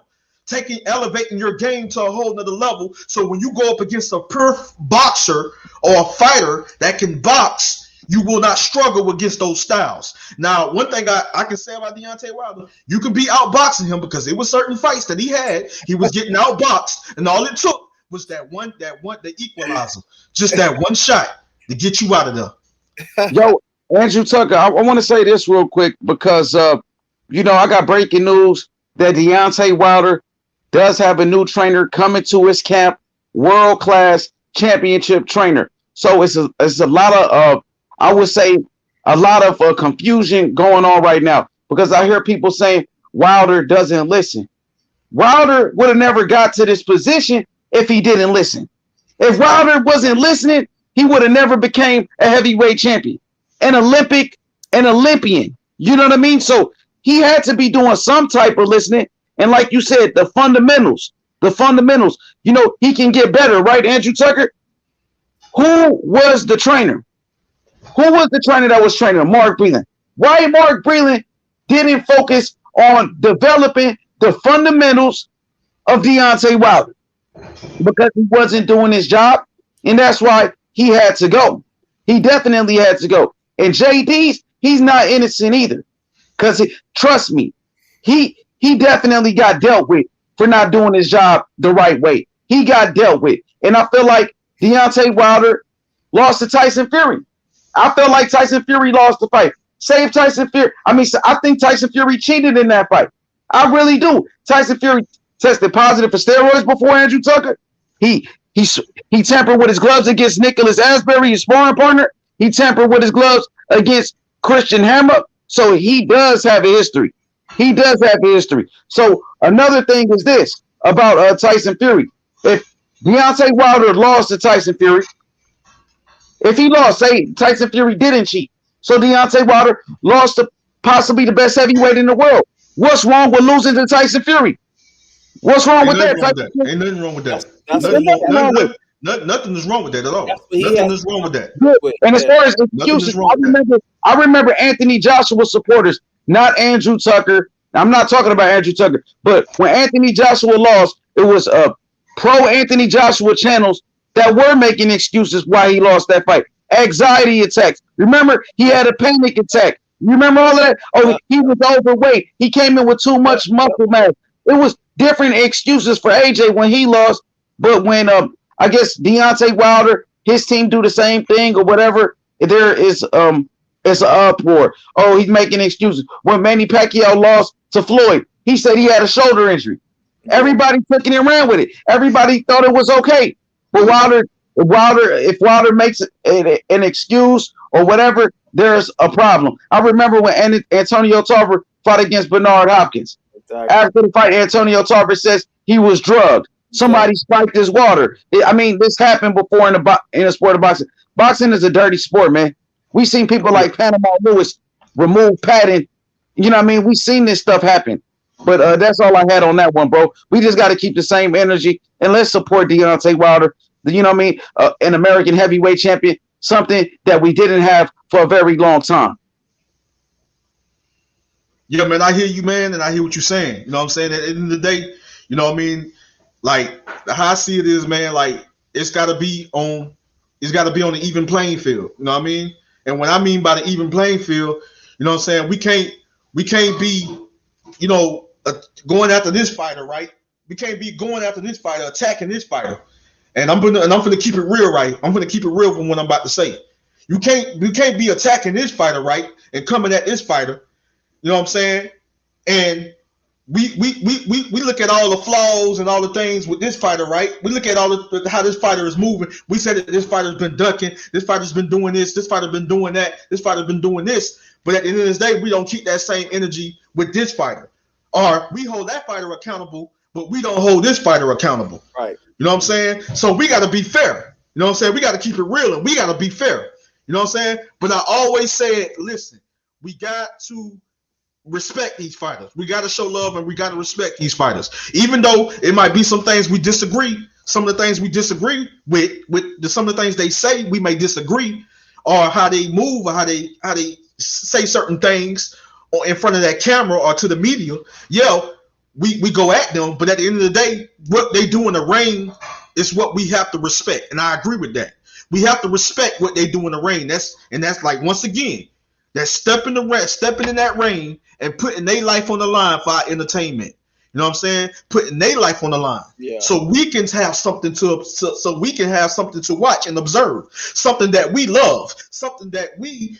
A: elevating your game to a whole nother level. So when you go up against a perf boxer or a fighter that can box, you will not struggle against those styles. Now, one thing I can say about Deontay Wilder, you can be outboxing him because there were certain fights that he was getting outboxed, and all it took was the equalizer, just that one shot. to get you out of there.
B: Yo, Andrew Tucker, I want to say this real quick because, you know, I got breaking news that Deontay Wilder does have a new trainer coming to his camp, world-class championship trainer. So it's a lot of, I would say, a lot of confusion going on right now because I hear people saying Wilder doesn't listen. Wilder would have never got to this position if he didn't listen. If Wilder wasn't listening, he would have never became a heavyweight champion, an Olympian. You know what I mean? So he had to be doing some type of listening. And like you said, the fundamentals, you know, he can get better, right, Andrew Tucker? Who was the trainer? Who was the trainer that was training Mark Breland? Why Mark Breland didn't focus on developing the fundamentals of Deontay Wilder? Because he wasn't doing his job, and that's why he had to go. He definitely had to go. And JD's, he's not innocent either. Because trust me, he definitely got dealt with for not doing his job the right way. He got dealt with. And I feel like Deontay Wilder lost to Tyson Fury. I feel like Tyson Fury lost the fight. Save Tyson Fury. I mean, I think Tyson Fury cheated in that fight. I really do. Tyson Fury tested positive for steroids before Andrew Tucker. He tampered with his gloves against Nicholas Asbury, his sparring partner. He tampered with his gloves against Christian Hammer. So he does have a history. He does have a history. So another thing is this about Tyson Fury. If Deontay Wilder lost to Tyson Fury, if he lost, say Tyson Fury didn't cheat, so Deontay Wilder lost to possibly the best heavyweight in the world. What's wrong with losing to Tyson Fury? What's wrong with that?
A: Ain't nothing wrong with that. Nothing is wrong with that at all. Nothing is wrong with that.
B: And as far as excuses, I remember Anthony Joshua supporters, not Andrew Tucker. I'm not talking about Andrew Tucker, but when Anthony Joshua lost, it was pro Anthony Joshua channels that were making excuses why he lost that fight. Anxiety attacks. Remember, he had a panic attack. You remember all of that? Oh, he was overweight. He came in with too much muscle mass. It was different excuses for AJ when he lost, but when I guess Deontay Wilder, his team do the same thing or whatever, there is it's an uproar. Oh, he's making excuses. When Manny Pacquiao lost to Floyd, he said he had a shoulder injury. Everybody took it and ran with it. Everybody thought it was okay. But if Wilder makes an excuse or whatever, there's a problem. I remember when Antonio Tarver fought against Bernard Hopkins. Exactly. After the fight, Antonio Tarver says he was drugged. Somebody spiked his water. I mean, this happened before in the sport of boxing. Boxing is a dirty sport, man. We seen people like Panama Lewis remove padding. You know what I mean? We seen this stuff happen. But that's all I had on that one, bro. We just got to keep the same energy and let's support Deontay Wilder. You know what I mean? An American heavyweight champion, something that we didn't have for a very long time.
A: Yeah, man, I hear you, man, and I hear what you're saying. You know what I'm saying? At the end of the day, you know what I mean? Like, how I see it is, man, like, it's got to be on the even playing field. You know what I mean? And what I mean by the even playing field, you know what I'm saying? We can't be, you know, going after this fighter, right? We can't be going after this fighter, attacking this fighter. And I'm gonna keep it real, right? I'm gonna keep it real from what I'm about to say. You can't be attacking this fighter, right? And coming at this fighter, you know what I'm saying? And we look at all the flaws and all the things with this fighter, right? We look at how this fighter is moving. We said that this fighter's been ducking, this fighter's been doing this fighter's been doing that, this fighter's been doing this. But at the end of this day, we don't keep that same energy with this fighter. Or we hold that fighter accountable, but we don't hold this fighter accountable.
C: Right.
A: You know what I'm saying? So we got to be fair. You know what I'm saying? We got to keep it real and we got to be fair. You know what I'm saying? But I always said, listen, we got to respect these fighters. We got to show love and we got to respect these fighters. Even though it might be some things we disagree, some of the things we disagree with some of the things they say, we may disagree, or how they move or how they say certain things or in front of that camera or to the media. Yeah, we go at them, but at the end of the day, what they do in the ring is what we have to respect. And I agree with that. We have to respect what they do in the ring. That's like, once again, that's stepping in that ring and putting their life on the line for our entertainment. You know what I'm saying? Putting their life on the line.
C: Yeah.
A: So we can have something so we can have something to watch and observe. Something that we love. Something that we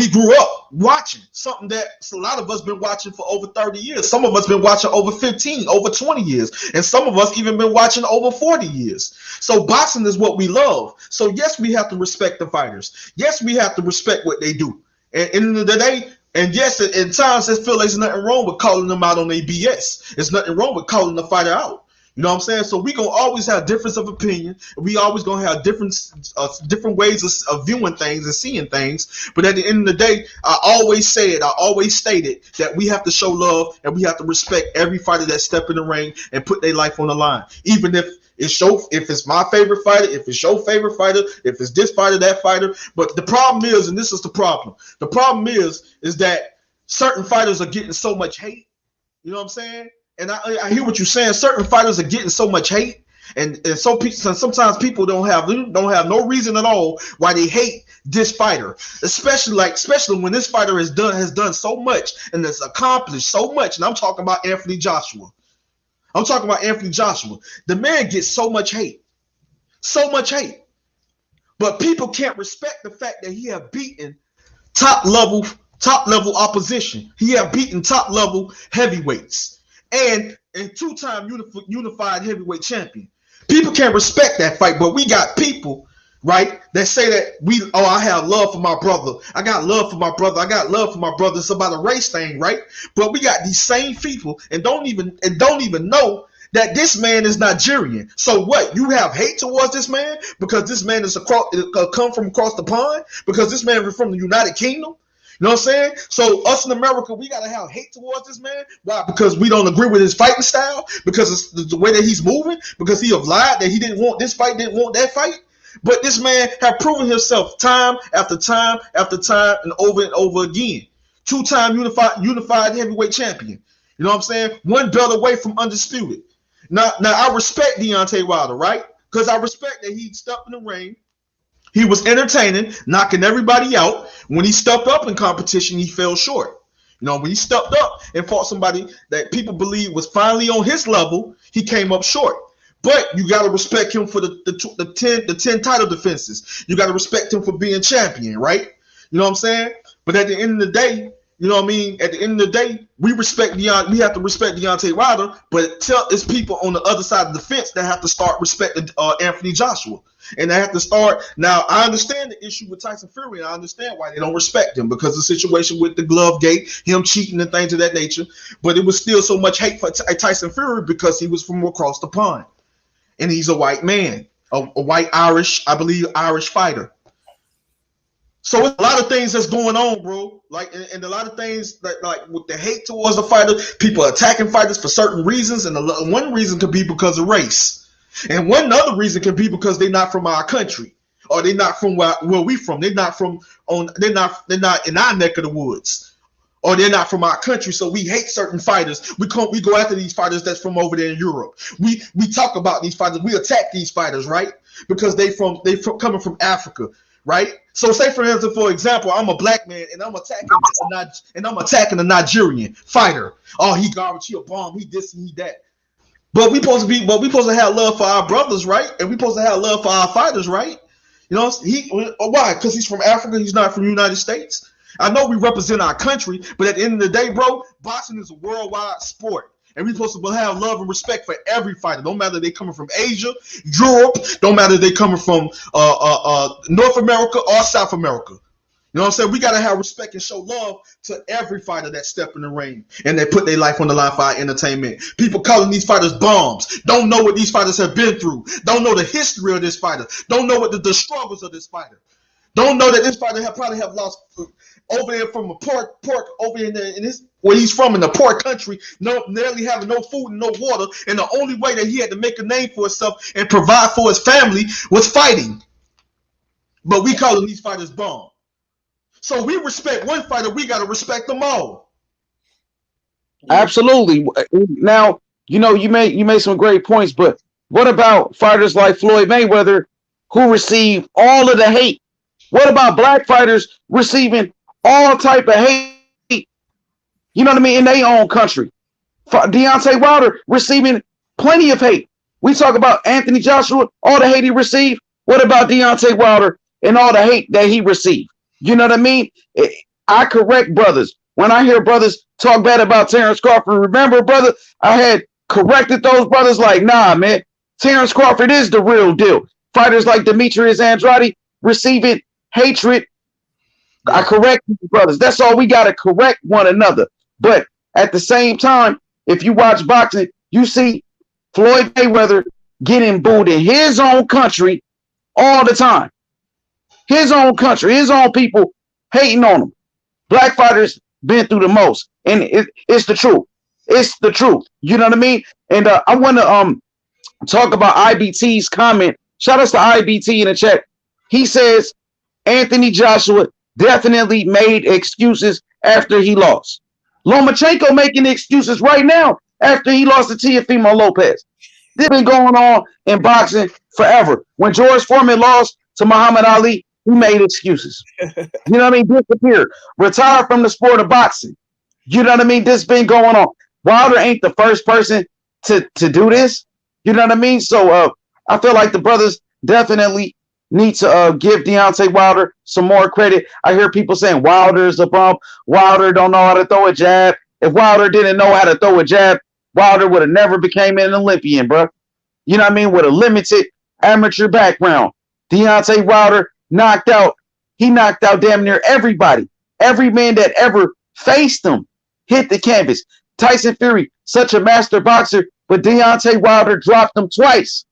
A: grew up watching. Something that a lot of us been watching for over 30 years. Some of us been watching over 15, over 20 years. And some of us even been watching over 40 years. So boxing is what we love. So yes, we have to respect the fighters. Yes, we have to respect what they do. And in the day, and yes, at times I feel there's nothing wrong with calling them out on their BS. There's nothing wrong with calling the fighter out. You know what I'm saying? So we gonna always have difference of opinion. We always gonna have different ways of viewing things and seeing things. But at the end of the day, I always stated that we have to show love and we have to respect every fighter that step in the ring and put their life on the line, even if it's my favorite fighter, if it's your favorite fighter, if it's this fighter, that fighter. But the problem is, and this is the problem is that certain fighters are getting so much hate. You know what I'm saying? And I hear what you're saying. Certain fighters are getting so much hate, and sometimes people don't have no reason at all why they hate this fighter, especially when this fighter has done so much and has accomplished so much. And I'm talking about Anthony Joshua. The man gets so much hate. But people can't respect the fact that he have beaten top level opposition. He have beaten top level heavyweights and two-time unified heavyweight champion. People can't respect that fight, but we got people, right, that say that I have love for my brother. I got love for my brother. It's about a race thing, right? But we got these same people and don't even know that this man is Nigerian. So what? You have hate towards this man because this man is come from across the pond? Because this man is from the United Kingdom? You know what I'm saying? So us in America, we gotta have hate towards this man. Why? Because we don't agree with his fighting style. Because it's the way that he's moving. Because he have lied that he didn't want this fight, didn't want that fight. But this man have proven himself time after time after time and over again. Two-time unified heavyweight champion. You know what I'm saying? One belt away from undisputed. Now I respect Deontay Wilder, right? Because I respect that he stepped in the ring. He was entertaining, knocking everybody out. When he stepped up in competition, he fell short. You know, when he stepped up and fought somebody that people believe was finally on his level, he came up short. But you got to respect him for the 10 title defenses. You got to respect him for being champion, right? You know what I'm saying? But at the end of the day, you know what I mean? At the end of the day, we have to respect Deontay Wilder, but it's people on the other side of the fence that have to start respecting Anthony Joshua. And they have to start. Now, I understand the issue with Tyson Fury, and I understand why they don't respect him because the situation with the glove gate, him cheating and things of that nature. But it was still so much hate for Tyson Fury because he was from across the pond. And he's a white man, a white Irish fighter. So it's a lot of things that's going on, bro. And a lot of things that with the hate towards the fighter, people attacking fighters for certain reasons, and one reason could be because of race. And one other reason can be because they're not from our country, or they're not from where we from. They're not in our neck of the woods, or they're not from our country. So we hate certain fighters. We go after these fighters that's from over there in Europe. We talk about these fighters. We attack these fighters, right? Because they coming from Africa, right? So say for example, I'm a black man and I'm attacking a Nigerian fighter. Oh, he garbage, he a bomb, he this and he that. But we supposed to have love for our brothers, right? And we supposed to have love for our fighters, right? You know, why? Because he's from Africa, he's not from the United States. I know we represent our country, but at the end of the day, bro, boxing is a worldwide sport. And we're supposed to have love and respect for every fighter. No matter they coming from Asia, Europe, no matter they coming from North America or South America. You know what I'm saying? We got to have respect and show love to every fighter that step in the ring and they put their life on the line for our entertainment. People calling these fighters bombs. Don't know what these fighters have been through. Don't know the history of this fighter. Don't know what the struggles of this fighter. Don't know that this fighter probably have lost over there from a pork over in this where he's from in the poor country, nearly having no food and no water, and the only way that he had to make a name for himself and provide for his family was fighting. But we calling these fighters bombs. So we respect one fighter, we got to respect them all.
B: Absolutely. Now, you know, you made some great points, but what about fighters like Floyd Mayweather who receive all of the hate? What about black fighters receiving all type of hate? You know what I mean? In their own country. Deontay Wilder receiving plenty of hate. We talk about Anthony Joshua, all the hate he received. What about Deontay Wilder and all the hate that he received? You know what I mean? I correct brothers. When I hear brothers talk bad about Terrence Crawford, remember, brother, I had corrected those brothers like, nah, man, Terrence Crawford is the real deal. Fighters like Demetrius Andrade receiving hatred. I correct these brothers. That's all. We got to correct one another. But at the same time, if you watch boxing, you see Floyd Mayweather getting booed in his own country all the time. His own country, his own people hating on him. Black fighters been through the most, and it's the truth. It's the truth. You know what I mean? And I want to talk about IBT's comment. Shout out to IBT in the chat. He says Anthony Joshua definitely made excuses after he lost. Lomachenko making excuses right now after he lost to Teofimo Lopez. This been going on in boxing forever. When George Foreman lost to Muhammad Ali, he made excuses. You know what I mean? Disappeared. Retired from the sport of boxing. You know what I mean? This been going on. Wilder ain't the first person to do this. You know what I mean? So I feel like the brothers definitely need to give Deontay Wilder some more credit. I hear people saying Wilder's a bump. Wilder don't know how to throw a jab. If Wilder didn't know how to throw a jab, Wilder would have never became an Olympian, bro. You know what I mean? With a limited amateur background. Deontay Wilder knocked out damn near everybody. Every man that ever faced him hit the canvas. Tyson Fury, such a master boxer, but Deontay Wilder dropped him twice.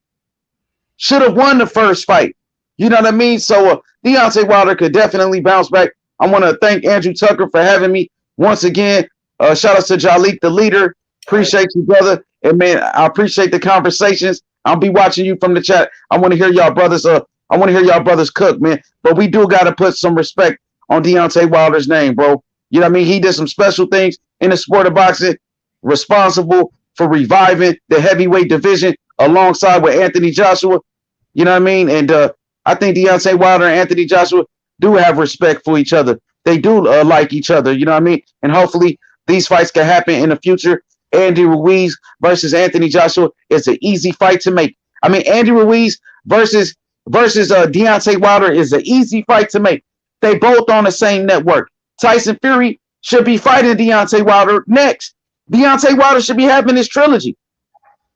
B: Should have won the first fight. You know what I mean? So Deontay Wilder could definitely bounce back. I want to thank Andrew Tucker for having me once again. Shout out to Jalik, the leader. Appreciate you, brother. And man, I appreciate the conversations. I'll be watching you from the chat. I want to hear y'all brothers. I want to hear y'all brothers cook, man. But we do got to put some respect on Deontay Wilder's name, bro. You know what I mean? He did some special things in the sport of boxing, responsible for reviving the heavyweight division alongside with Anthony Joshua. You know what I mean? And I think Deontay Wilder and Anthony Joshua do have respect for each other. They do like each other. You know what I mean? And hopefully these fights can happen in the future. Andy Ruiz versus Anthony Joshua is an easy fight to make. I mean, Andy Ruiz versus Deontay Wilder is an easy fight to make. They both on the same network. Tyson Fury should be fighting Deontay Wilder next. Deontay Wilder should be having his trilogy.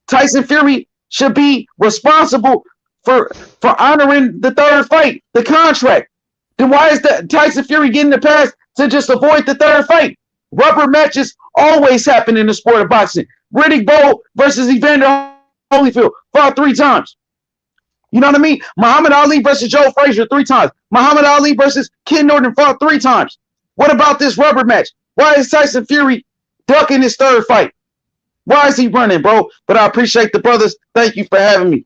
B: Tyson Fury should be responsible for honoring the third fight, the contract. Then why is that Tyson Fury getting the pass to just avoid the third fight? Rubber matches always happen in the sport of boxing. Riddick Bowe versus Evander Holyfield fought 3 times. You know what I mean? Muhammad Ali versus Joe Frazier 3 times. Muhammad Ali versus Ken Norton fought 3 times. What about this rubber match? Why is Tyson Fury ducking his third fight? Why is he running, bro? But I appreciate the brothers. Thank you for having me.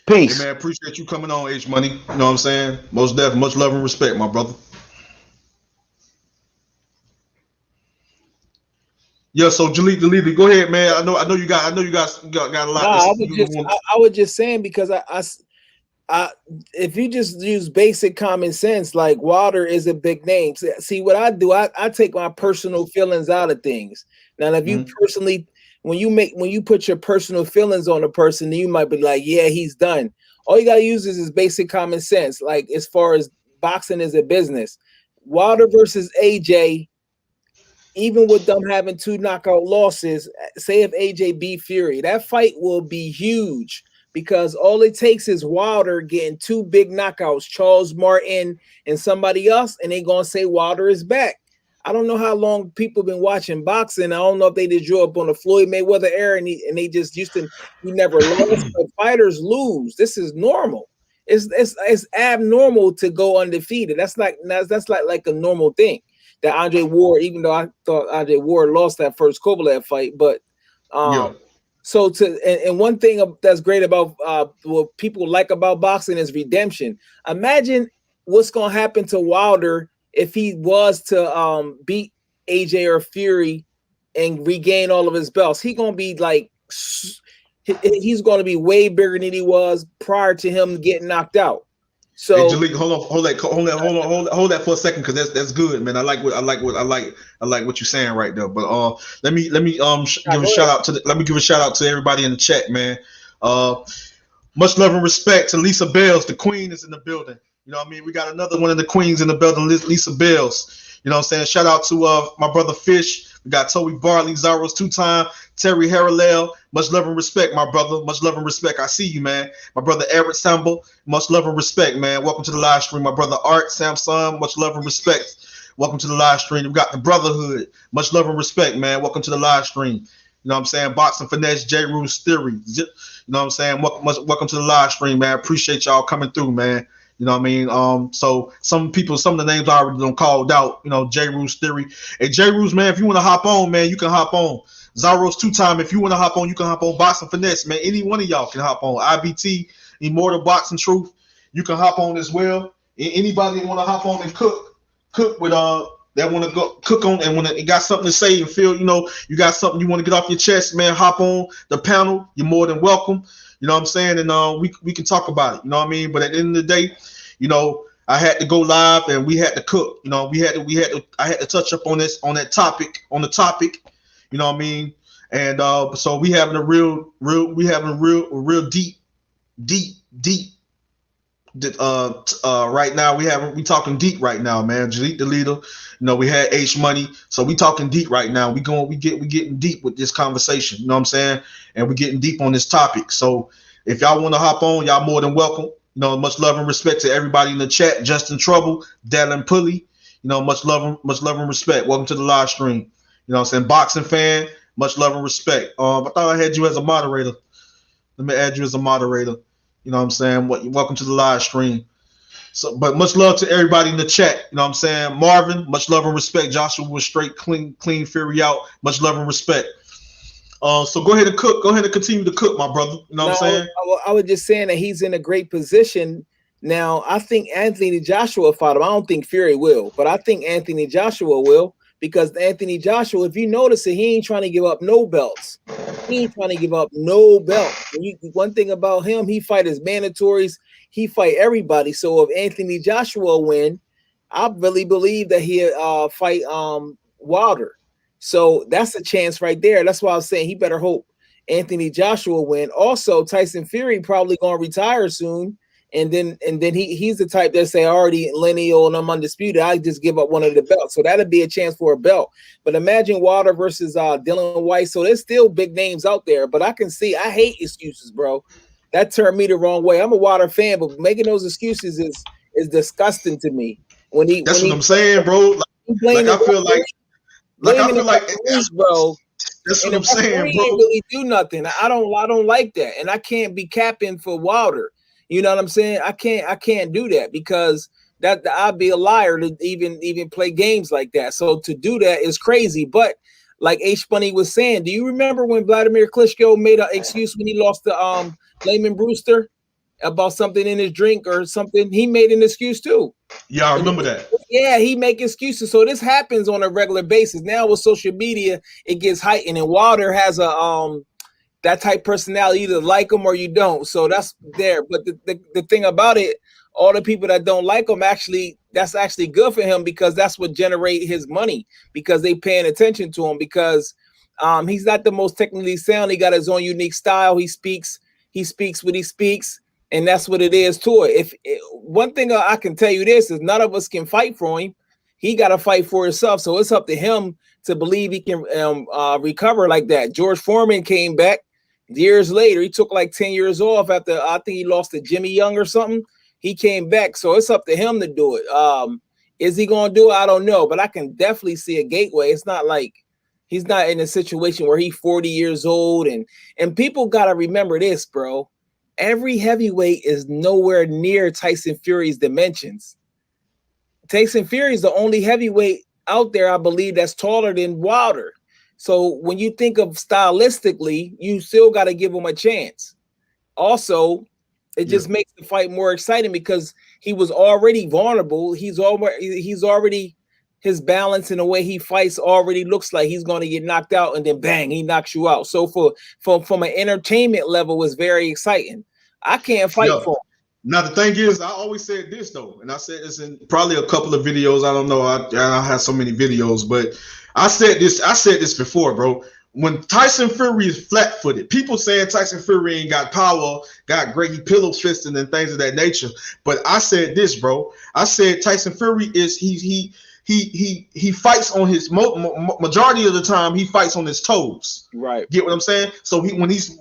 B: Peace.
A: Hey man, appreciate you coming on, H Money. You know what I'm saying? Most definitely, much love and respect, my brother. Yeah, so Jalili, go ahead, man. I know you got a lot.
C: I was just saying because I if you just use basic common sense, like Wilder is a big name. See what I do? I take my personal feelings out of things. Now, if you personally, when you put your personal feelings on a person, then you might be like, yeah, he's done. All you gotta use is basic common sense. Like as far as boxing is a business, Wilder versus AJ. Even with them having 2 knockout losses, say if AJ beat Fury, that fight will be huge because all it takes is Wilder getting 2 big knockouts, Charles Martin and somebody else, and they're going to say Wilder is back. I don't know how long people been watching boxing. I don't know if they just drew up on the Floyd Mayweather era and they just used to, he never lost, but fighters lose. This is normal. It's abnormal to go undefeated. That's like a normal thing. That Andre Ward, even though I thought Andre Ward lost that first Kovalev fight, but so and one thing that's great about what people like about boxing is redemption. Imagine what's gonna happen to Wilder if he was to beat AJ or Fury and regain all of his belts. He's gonna be like he's gonna be way bigger than he was prior to him getting knocked out. So
A: Jaleel, hold that for a second, because that's good, man. I like what you're saying right there. But let me give a shout out to everybody in the chat, man. Much love and respect to Lisa Bells. The queen is in the building. You know what I mean? We got another one of the queens in the building, Lisa Bells. You know what I'm saying? Shout out to my brother Fish. We got Toby Barley, Zaros 2-time, Terry Harrell. Much love and respect, my brother. Much love and respect. I see you, man. My brother Eric Samble. Much love and respect, man. Welcome to the live stream. My brother Art Samson. Much love and respect. Welcome to the live stream. We got the Brotherhood. Much love and respect, man. Welcome to the live stream. You know what I'm saying? Boxing Finesse, J. Rule's Theory. You know what I'm saying? Welcome to the live stream, man. Appreciate y'all coming through, man. You know what I mean? So some of the names I already done called out. You know, J. Rule's Theory. Hey, J. Rule's, man, if you want to hop on, man, you can hop on. Zaros 2-time, if you want to hop on, you can hop on. Boxing Finesse, man. Any one of y'all can hop on. IBT, Immortal Boxing Truth, you can hop on as well. Anybody that want to hop on and cook with that want to go cook on, and when you got something to say and feel, you know, you got something you want to get off your chest, man, hop on the panel. You're more than welcome. You know what I'm saying? And we can talk about it. You know what I mean? But at the end of the day, you know, I had to go live and we had to cook. You know, I had to touch up on the topic. You know what I mean? And so we having a real deep right now. We talking deep right now, man. Jaleel the leader. You know, we had H Money, so we talking deep right now. We getting deep with this conversation. You know what I'm saying? And we getting deep on this topic. So if y'all want to hop on, y'all more than welcome. You know, much love and respect to everybody in the chat. Justin Trouble, Dallin Pulley. You know, much love and respect. Welcome to the live stream. You know what I'm saying? Boxing fan, much love and respect. I thought I had you as a moderator. Let me add you as a moderator. You know what I'm saying? Welcome to the live stream. So, but much love to everybody in the chat. You know what I'm saying? Marvin, much love and respect. Joshua was straight, clean Fury out. Much love and respect. So go ahead and cook. Go ahead and continue to cook, my brother. You know what I'm saying?
C: I was just saying that he's in a great position. Now, I think Anthony Joshua fought him. I don't think Fury will, but I think Anthony Joshua will, because Anthony Joshua, if you notice it, he ain't trying to give up no belts. He ain't trying to give up no belt. One thing about him, he fight his mandatories. He fight everybody. So if Anthony Joshua win, I really believe that he'll fight Wilder. So that's a chance right there. That's why I was saying he better hope Anthony Joshua win. Also, Tyson Fury probably gonna retire soon, and then he's the type that say already lineal and I'm undisputed. I just give up one of the belts, so that'd be a chance for a belt. But imagine Wilder versus Dylan White. So there's still big names out there, but I can see I hate excuses, bro. That turned me the wrong way. I'm a Wilder fan, but making those excuses is disgusting to me.
A: That's what I'm saying, bro. Like I feel like.
C: Bro.
A: That's what I'm saying, bro.
C: Ain't really do nothing. I don't like that, and I can't be capping for Wilder. You know what I'm saying? I can't do that, because I'd be a liar to even play games like that. So to do that is crazy. But like H Bunny was saying, do you remember when Vladimir Klitschko made an excuse when he lost to Layman Brewster about something in his drink or something? He made an excuse too.
A: Yeah, I remember that.
C: Yeah, he make excuses. So this happens on a regular basis. Now with social media, it gets heightened, and Wilder has a that type personality. You either like him or you don't. So that's there. But the thing about it, all the people that don't like him, that's actually good for him, because that's what generate his money, because they paying attention to him, because he's not the most technically sound. He got his own unique style. He speaks what he speaks. And that's what it is to it. One thing I can tell you this is none of us can fight for him. He got to fight for himself. So it's up to him to believe he can recover like that. George Foreman came back years later. He took like 10 years off after, I think he lost to Jimmy Young or something. He came back. So it's up to him to do it. Is he going to do it? I don't know. But I can definitely see a gateway. It's not like he's not in a situation where he's 40 years old. And people got to remember this, bro. Every heavyweight is nowhere near Tyson Fury's dimensions. Tyson Fury is the only heavyweight out there, I believe, that's taller than Wilder. So when you think of stylistically, you still got to give him a chance. Also, it just makes the fight more exciting, because he was already vulnerable. He's already his balance and the way he fights already looks like he's going to get knocked out, and then bang, he knocks you out. So from an entertainment level, it's very exciting. I can't fight for him.
A: Now the thing is, I always said this though, and I said this in probably a couple of videos. I don't know. I have so many videos, but I said this. I said this before, bro. When Tyson Fury is flat-footed, people saying Tyson Fury ain't got power, got great, he pillow fisting and things of that nature. But I said this, bro. I said Tyson Fury is he fights on his majority of the time he fights on his toes.
C: Right.
A: Get what I'm saying? So when he's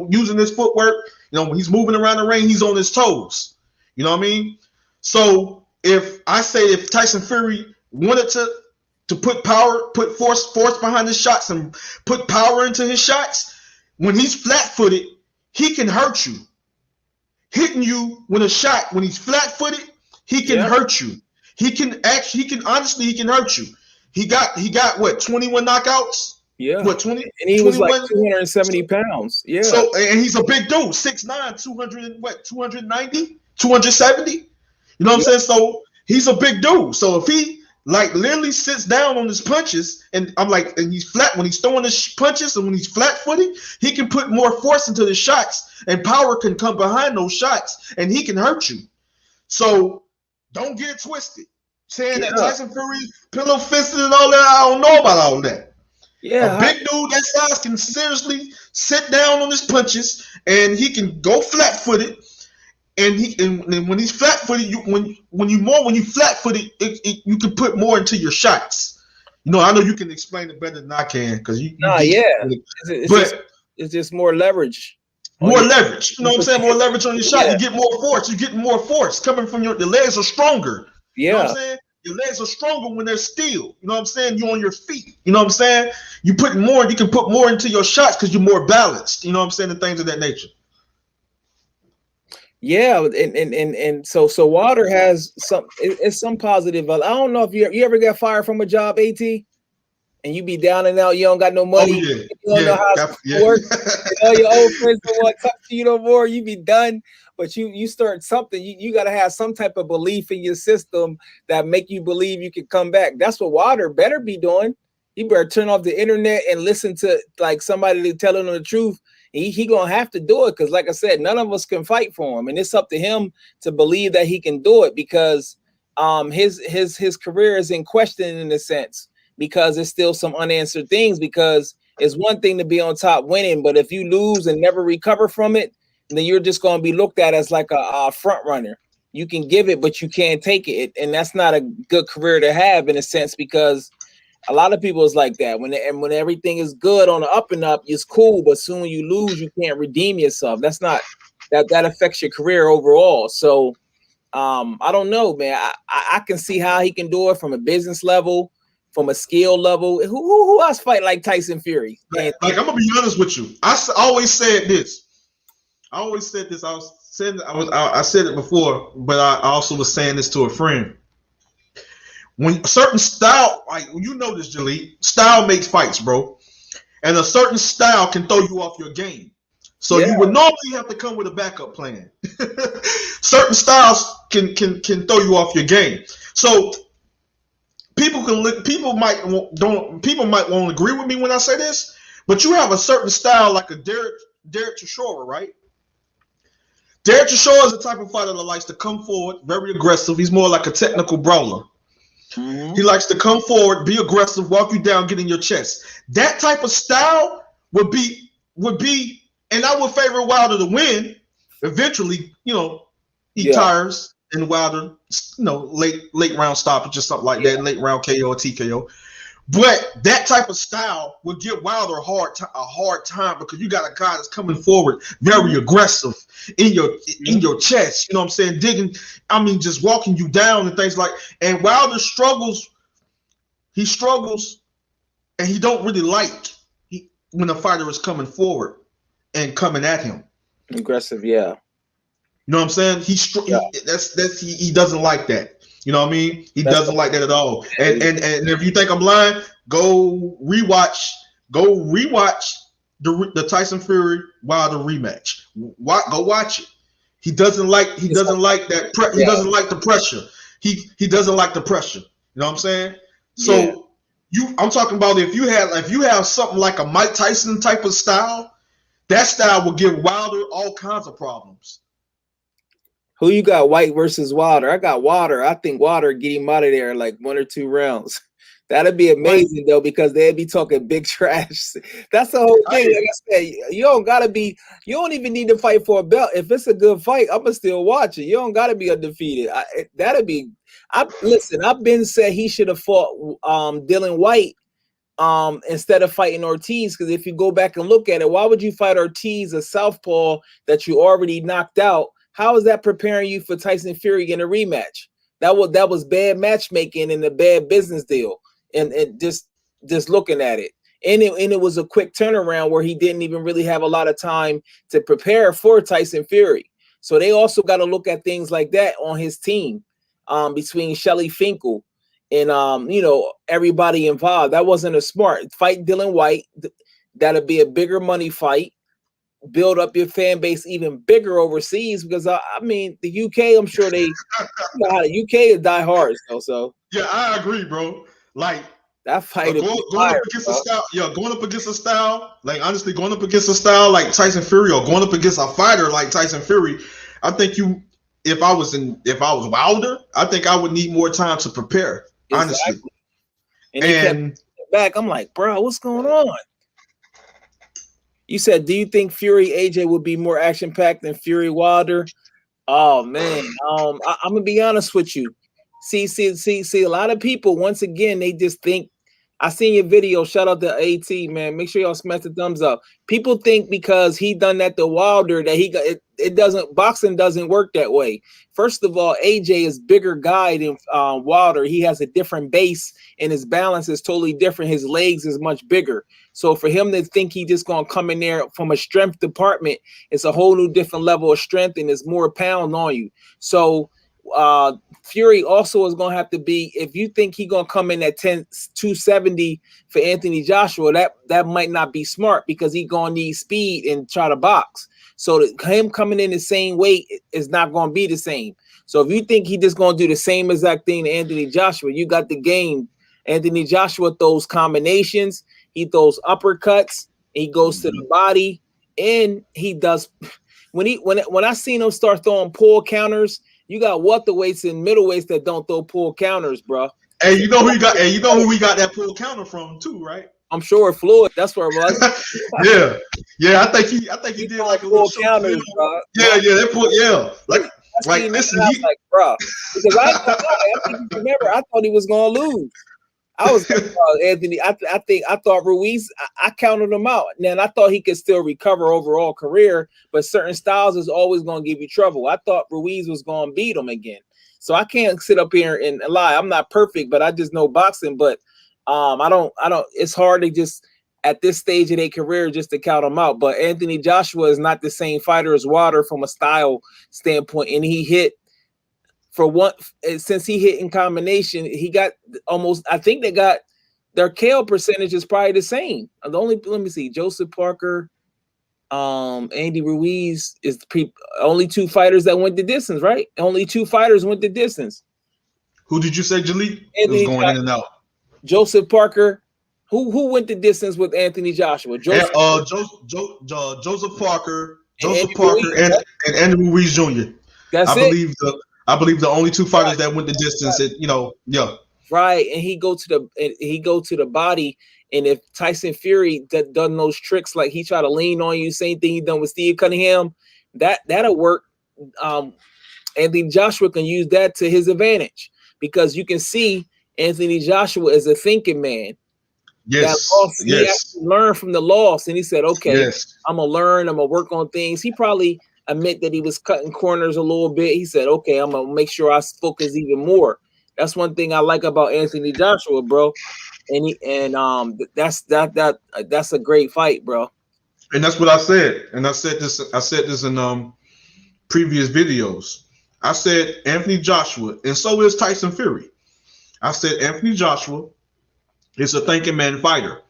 A: using his footwork, when he's moving around the ring, he's on his toes. You know what I mean? So if Tyson Fury wanted to put force behind his shots and put power into his shots, when he's flat-footed, he can hurt you. Hitting you with a shot when he's flat-footed, he can hurt you. He can hurt you. He got what, 21 knockouts?
C: Yeah.
A: What, 20?
C: And he was like 270 pounds. Yeah.
A: So, and he's a big dude, 6'9", 290, 270? You know what I'm saying? So he's a big dude. So if he literally sits down on his punches, and and he's flat when he's throwing his punches, and when he's flat-footed, he can put more force into the shots, and power can come behind those shots, and he can hurt you. So don't get it twisted. Saying that Tyson Fury pillow fisted and all that, I don't know about all that.
C: Yeah,
A: a big dude that size can seriously sit down on his punches, and he can go flat-footed. And when he's flat-footed, when you flat-footed, you can put more into your shots. I know you can explain it better than I can because you.
C: It's just more leverage.
A: More leverage. You know what I'm saying? More leverage on your shot. You get more force. You're getting more force coming from your legs are stronger.
C: Yeah.
A: You know what I'm saying? Your legs are stronger when they're still. You know what I'm saying? You're on your feet. You know what I'm saying? You can put more into your shots because you're more balanced. You know what I'm saying? And things of that nature.
C: Yeah, and so Wilder has some positive. I don't know if you ever got fired from a job, AT, and you be down and out. You don't got no money.
A: Oh, yeah.
C: You don't know how it works. Your old friends don't want to talk to you no more. You be done. But you start something. You got to have some type of belief in your system that make you believe you can come back. That's what Wilder better be doing. He better turn off the internet and listen to somebody telling him the truth. He gonna have to do it because, like I said, none of us can fight for him, and it's up to him to believe that he can do it because his career is in question in a sense because there's still some unanswered things. Because it's one thing to be on top winning, but if you lose and never recover from it, then you're just gonna be looked at as like a front runner. You can give it, but you can't take it, and that's not a good career to have in a sense because a lot of people is like that. When everything is good on the up and up, it's cool. But soon when you lose, you can't redeem yourself. That's not that affects your career overall. So I don't know, man. I can see how he can do it from a business level, from a skill level. Who else fight like Tyson Fury?
A: Like I'm gonna be honest with you. I always said this. I said it before, but I also was saying this to a friend. When a certain style, this, Jaleel, style makes fights, bro. And a certain style can throw you off your game. So you would normally have to come with a backup plan. Certain styles can throw you off your game. So people might want to agree with me when I say this, but you have a certain style like a Derek Chisora, right? Derek Chisora is the type of fighter that likes to come forward, very aggressive. He's more like a technical brawler. Mm-hmm. He likes to come forward, be aggressive, walk you down, get in your chest. That type of style would be, and I would favor Wilder to win. Eventually, he tires and Wilder, late round stoppage or something like that, late round KO or TKO. But that type of style would give Wilder a hard time because you got a guy that's coming forward, very aggressive in your chest. You know what I'm saying? Digging, just walking you down and things like. And Wilder struggles. He struggles, and he don't really like when a fighter is coming forward and coming at him.
C: Aggressive, yeah.
A: You know what I'm saying? He doesn't like that. You know what I mean? He doesn't like that at all. And if you think I'm lying, go rewatch the Tyson Fury Wilder rematch. Go watch it. He doesn't like that. He doesn't like the pressure. He doesn't like the pressure. You know what I'm saying? So I'm talking about if you have something like a Mike Tyson type of style, that style will give Wilder all kinds of problems.
C: Who you got? White versus Wilder. I got Wilder. I think Wilder get him out of there in like 1 or 2 rounds. That'd be amazing though, because they'd be talking big trash. That's the whole thing. Like I said, you don't even need to fight for a belt. If it's a good fight, I'm gonna still watch it. You don't gotta be undefeated. I've been said he should have fought Dylan White instead of fighting Ortiz, because if you go back and look at it, why would you fight Ortiz, a southpaw that you already knocked out? How is that preparing you for Tyson Fury in a rematch? That was bad matchmaking and a bad business deal. And just looking at it. And it was a quick turnaround where he didn't even really have a lot of time to prepare for Tyson Fury. So they also got to look at things like that on his team, between Shelly Finkel and everybody involved. That wasn't a smart fight. Dylan White, that'll be a bigger money fight. Build up your fan base even bigger overseas, because I mean the UK, I'm sure the UK is die hard. So
A: yeah, I agree, bro. Like
C: that fight
A: going up against a style, going up against a style, like honestly, going up against a style like Tyson Fury, or going up against a fighter like Tyson Fury, I think if I was Wilder, I think I would need more time to prepare, honestly.
C: Exactly. And back, I'm like, bro, what's going on? You said, do you think Fury AJ would be more action packed than Fury Wilder? Oh man, I'm gonna be honest with you. See, a lot of people, once again, they just think. I seen your video. Shout out to AT, man. Make sure y'all smash the thumbs up. People think because he done that to Wilder that he got it. It doesn't. Boxing doesn't work that way. First of all, AJ is bigger guy than Wilder. He has a different base, and his balance is totally different. His legs is much bigger. So for him to think he just gonna come in there from a strength department, it's a whole new different level of strength, and it's more pound on you. So Fury also is going to have to be, if you think he's going to come in at 270 for Anthony Joshua, that might not be smart, because he's going to need speed and try to box. So him coming in the same weight is not going to be the same. So if you think he just going to do the same exact thing to Anthony Joshua, you got the game. Anthony Joshua throws combinations, he throws uppercuts, he goes to the body, and he does. When I seen him start throwing pull counters, you got welterweights and middleweights that don't throw pull counters, bro.
A: Hey, you know who you got? Hey, you know who we got that pull counter from too, right?
C: I'm sure Floyd. That's where it was.
A: yeah. I think he did like a little
C: counters, bro.
A: Yeah, that pull. Yeah, like listen,
C: like, bro, because I think remember, I thought he was gonna lose. I was Anthony. I thought Ruiz. I counted him out. And I thought he could still recover overall career, but certain styles is always going to give you trouble. I thought Ruiz was going to beat him again. So I can't sit up here and lie. I'm not perfect, but I just know boxing. But I don't. It's hard to just at this stage of their career just to count them out. But Anthony Joshua is not the same fighter as Wilder from a style standpoint, and he hit. For one, since he hit in combination, he got almost. I think they got their KO percentage is probably the same. Let me see, Joseph Parker, Andy Ruiz is only 2 fighters that went the distance, right? Only 2 fighters went the distance.
A: Who did you say, Jaleel? It was going in and out.
C: Joseph Parker. Who went the distance with Anthony Joshua?
A: Joseph Parker, and Andy Ruiz Jr. I believe the only 2 fighters that went the distance.
C: Right, and he go to the body, and if Tyson Fury done those tricks like he tried to lean on you, same thing he done with Steve Cunningham, that'll work. Anthony Joshua can use that to his advantage, because you can see Anthony Joshua is a thinking man.
A: Yes,
C: he actually learned from the loss, and he said, "Okay, I'm gonna learn. I'm gonna work on things." He probably admit that he was cutting corners a little bit. He said, "Okay, I'm gonna make sure I focus even more." That's one thing I like about Anthony Joshua, bro. That's a great fight, bro.
A: And that's what I said. And I said this in previous videos. I said Anthony Joshua, and so is Tyson Fury. I said Anthony Joshua is a thinking man fighter.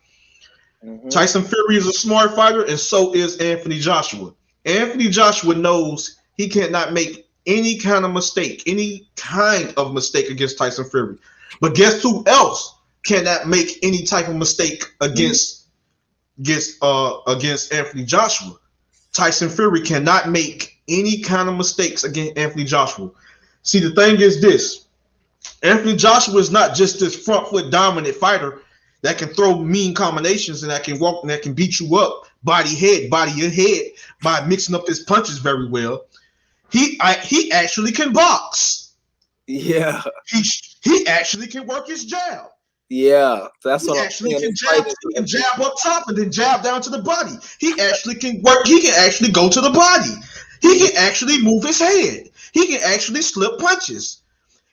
A: Mm-hmm. Tyson Fury is a smart fighter, and so is Anthony Joshua. Anthony Joshua knows he cannot make any kind of mistake against Tyson Fury. But guess who else cannot make any type of mistake against Anthony Joshua? Tyson Fury cannot make any kind of mistakes against Anthony Joshua. See, the thing is this. Anthony Joshua is not just this front foot dominant fighter that can throw mean combinations and that can walk and that can beat you up, body your head by mixing up his punches very well. He actually can box.
C: Yeah.
A: He actually can work his jab.
C: Yeah, that's
A: he
C: what
A: actually can jab. He can jab up top and then jab down to the body. He actually can work. He can actually go to the body. He can actually move his head. He can actually slip punches.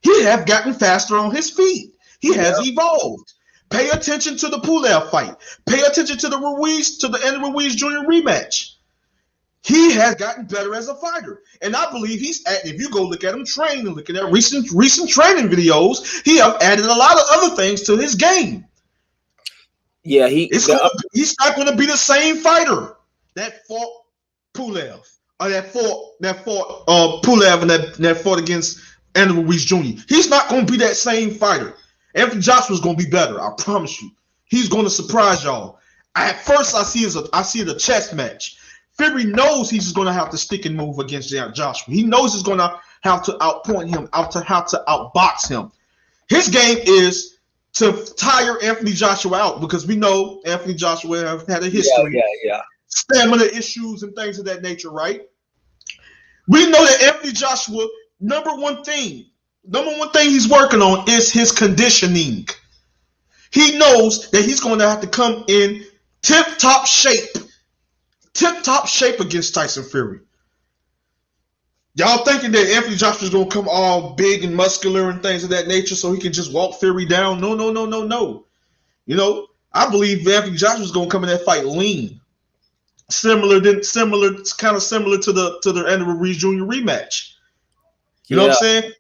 A: He have gotten faster on his feet. He has evolved. Pay attention to the Pulev fight. Pay attention to the Andy Ruiz Jr. rematch. He has gotten better as a fighter, and I believe if you go look at him train and look at that recent training videos, he have added a lot of other things to his game.
C: Yeah,
A: he's not going to be the same fighter that fought Pulev or that fought Pulev and that fought against Andy Ruiz Jr. He's not going to be that same fighter. Anthony Joshua's going to be better. I promise you. He's going to surprise y'all. At first, I see it a chess match. Fury knows he's just going to have to stick and move against Joshua. He knows he's going to have to outpoint him, have to outbox him. His game is to tire Anthony Joshua out because we know Anthony Joshua have had a history, stamina issues and things of that nature, right? We know that Anthony Joshua, number one thing he's working on is his conditioning. He knows that he's going to have to come in tip-top shape against Tyson Fury. Y'all thinking that Anthony Joshua's going to come all big and muscular and things of that nature so he can just walk Fury down? No. You know, I believe Anthony Joshua's going to come in that fight lean. Similar to the Andy Ruiz Jr. rematch. You know what I'm saying?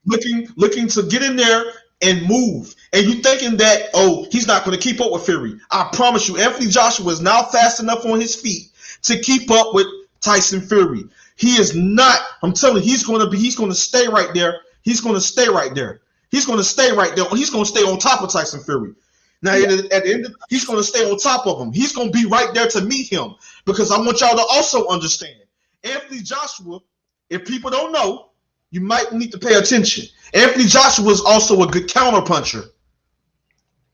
A: Looking to get in there and move. And you thinking that, he's not going to keep up with Fury. I promise you, Anthony Joshua is now fast enough on his feet to keep up with Tyson Fury. He is not. I'm telling you, he's going to stay right there. He's going to stay right there. He's going to stay right there. He's going to stay on top of Tyson Fury. Now, at the end, he's going to stay on top of him. He's going to be right there to meet him because I want y'all to also understand. Anthony Joshua, if people don't know, you might need to pay attention. Anthony Joshua is also a good counterpuncher.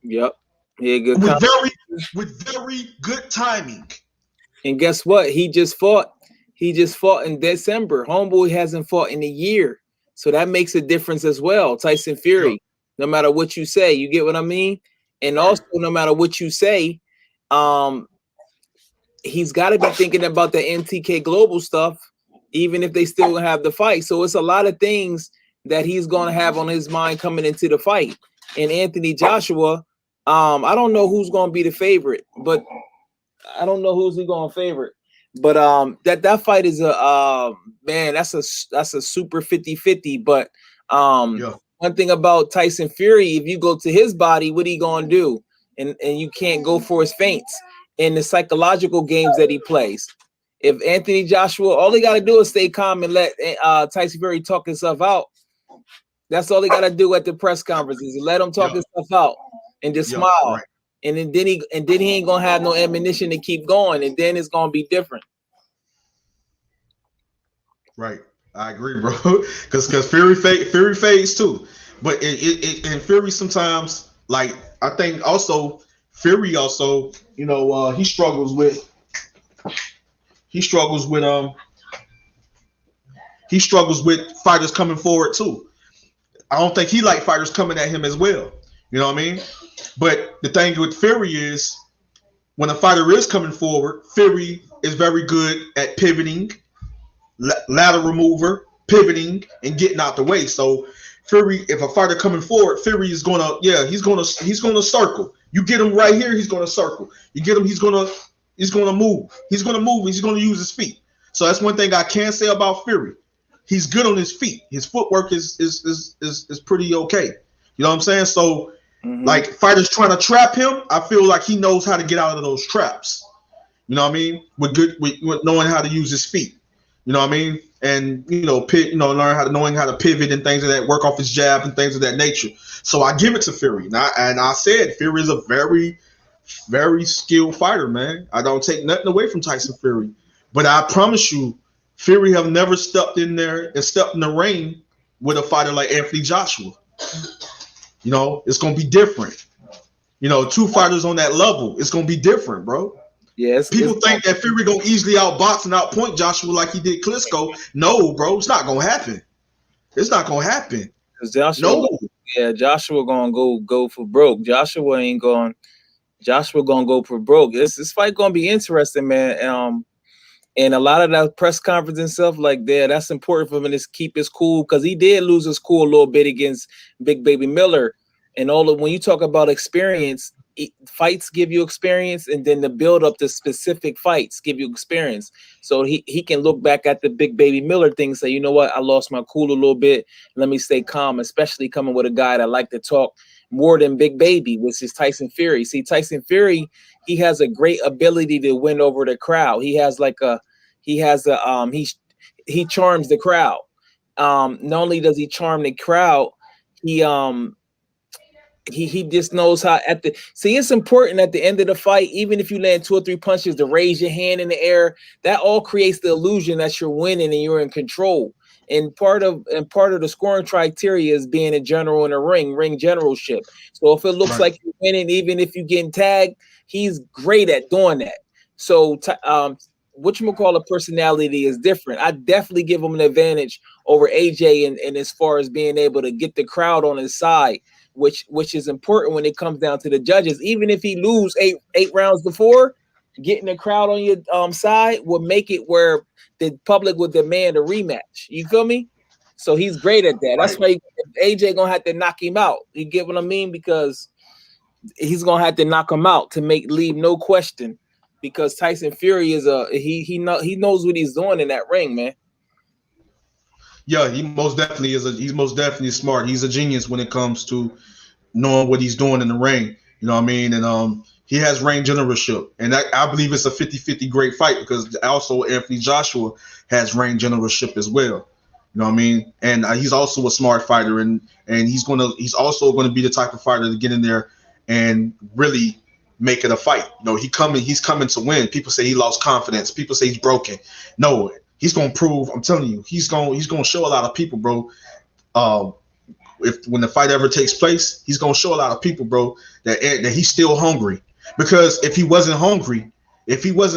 C: Yep. Good
A: with very good timing.
C: And guess what? He just fought in December. Homeboy hasn't fought in a year. So that makes a difference as well. Tyson Fury, no matter what you say, you get what I mean? And also, no matter what you say, he's got to be thinking about the MTK Global stuff, even if they still have the fight. So it's a lot of things that he's going to have on his mind coming into the fight. And Anthony Joshua, I don't know who's going to be the favorite, but I don't know who's he going to favorite. But that fight is that's a super 50-50. But one thing about Tyson Fury, if you go to his body, what he going to do? And you can't go for his feints and the psychological games that he plays. If Anthony Joshua, all he got to do is stay calm and let Tyson Fury talk himself out. That's all he got to do at the press conferences. Let him talk himself out and just smile. Right. And then he ain't gonna have no ammunition to keep going, and then it's gonna be different.
A: Right, I agree, bro. Because Fury fades too, but and Fury sometimes, like I think also Fury also, he struggles with fighters coming forward too. I don't think he like fighters coming at him as well. You know what I mean? But the thing with Fury is when a fighter is coming forward, Fury is very good at pivoting, ladder remover, pivoting, and getting out the way. So Fury, if a fighter coming forward, Fury is he's gonna circle. You get him right here, he's gonna circle. You get him, he's gonna move. He's gonna move. He's gonna use his feet. So that's one thing I can say about Fury. He's good on his feet. His footwork is pretty okay. You know what I'm saying? So. Like fighters trying to trap him, I feel like he knows how to get out of those traps. You know what I mean? With knowing how to use his feet. You know what I mean? And knowing how to pivot and things of that, work off his jab and things of that nature. So I give it to Fury. And I said Fury is a very, very skilled fighter, man. I don't take nothing away from Tyson Fury, but I promise you, Fury have never stepped in there and stepped in the ring with a fighter like Anthony Joshua. It's gonna be different. Two fighters on that level, it's gonna be different, bro.
C: Yes.
A: People think that Fury gonna easily outbox and outpoint Joshua like he did Klitschko. No, bro, it's not gonna happen. It's not gonna happen.
C: Joshua gonna go for broke. Joshua gonna go for broke. This fight gonna be interesting, man. And a lot of that press conference and stuff like that, that's important for him to keep his cool, because he did lose his cool a little bit against Big Baby Miller. And when you talk about experience, fights give you experience, and then the build up to specific fights give you experience. So he can look back at the Big Baby Miller thing and say, you know what, I lost my cool a little bit. Let me stay calm, especially coming with a guy that like to talk more than Big Baby, which is Tyson Fury. See, Tyson Fury, he has a great ability to win over the crowd. He charms the crowd. Not only does he charm the crowd, he just knows how it's important at the end of the fight, even if you land 2 or 3 punches, to raise your hand in the air. That all creates the illusion that you're winning and you're in control. And part of the scoring criteria is being a general in a ring generalship. So if it looks like you're winning, even if you're getting tagged, he's great at doing that. So whatchamacallit personality is different. I definitely give him an advantage over AJ and as far as being able to get the crowd on his side, which is important when it comes down to the judges. Even if he lose eight rounds before, getting the crowd on your side will make it where the public would demand a rematch. You feel me? So he's great at that. That's why AJ gonna have to knock him out. You get what I mean? Because he's gonna have to knock him out to leave no question. Because Tyson Fury is he knows what he's doing in that ring, man.
A: Yeah, he most definitely is. He's most definitely smart. He's a genius when it comes to knowing what he's doing in the ring. You know what I mean? And he has ring generalship, and I believe it's a 50-50 great fight, because also Anthony Joshua has ring generalship as well. You know what I mean? And he's also a smart fighter, and he's also gonna be the type of fighter to get in there and really make it a fight. He's coming to win. People say he lost confidence. People say he's broken. No, he's gonna prove. I'm telling you, he's gonna show a lot of people, bro. When the fight ever takes place, he's gonna show a lot of people, bro, that he's still hungry. Because if he wasn't hungry, if he was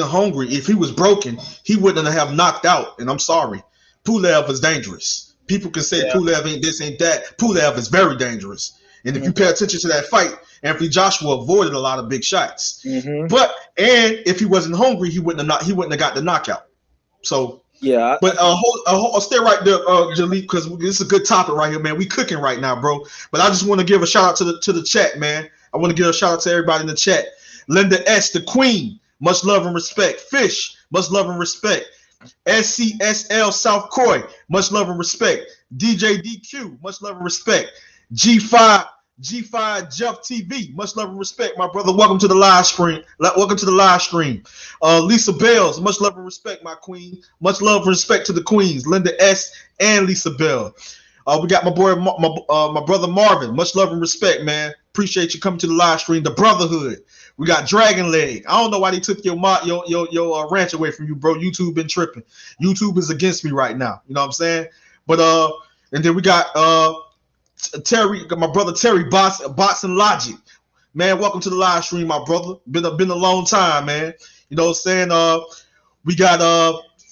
A: broken, he wouldn't have knocked out. And I'm sorry, Pulev is dangerous. People can say Pulev ain't this, ain't that. Pulev is very dangerous. And if you pay attention to that fight, Anthony Joshua avoided a lot of big shots. And if he wasn't hungry, he wouldn't have got the knockout. So yeah, but I'll stay right there, Jaleel, because this is a good topic right here, man. We cooking right now, bro. But I just want to give a shout out to the chat, man. I want to give a shout out to everybody in the chat. Linda S, the Queen, much love and respect. Fish, much love and respect. SCSL South Croy, much love and respect. DJ DQ, much love and respect. G5 Jeff TV, much love and respect, my brother. Welcome to the live stream. Lisa Bells, much love and respect, my queen. Much love and respect to the queens, Linda S and Lisa Bell. We got my boy, my brother Marvin. Much love and respect, man. Appreciate you coming to the live stream. The Brotherhood. We got Dragon Leg. I don't know why they took your ranch away from you, bro. YouTube been tripping. YouTube is against me right now. You know what I'm saying? But and then we got Terry, my brother Terry Bots and Logic. Man, welcome to the live stream, my brother. Been a long time, man. You know what I'm saying? We got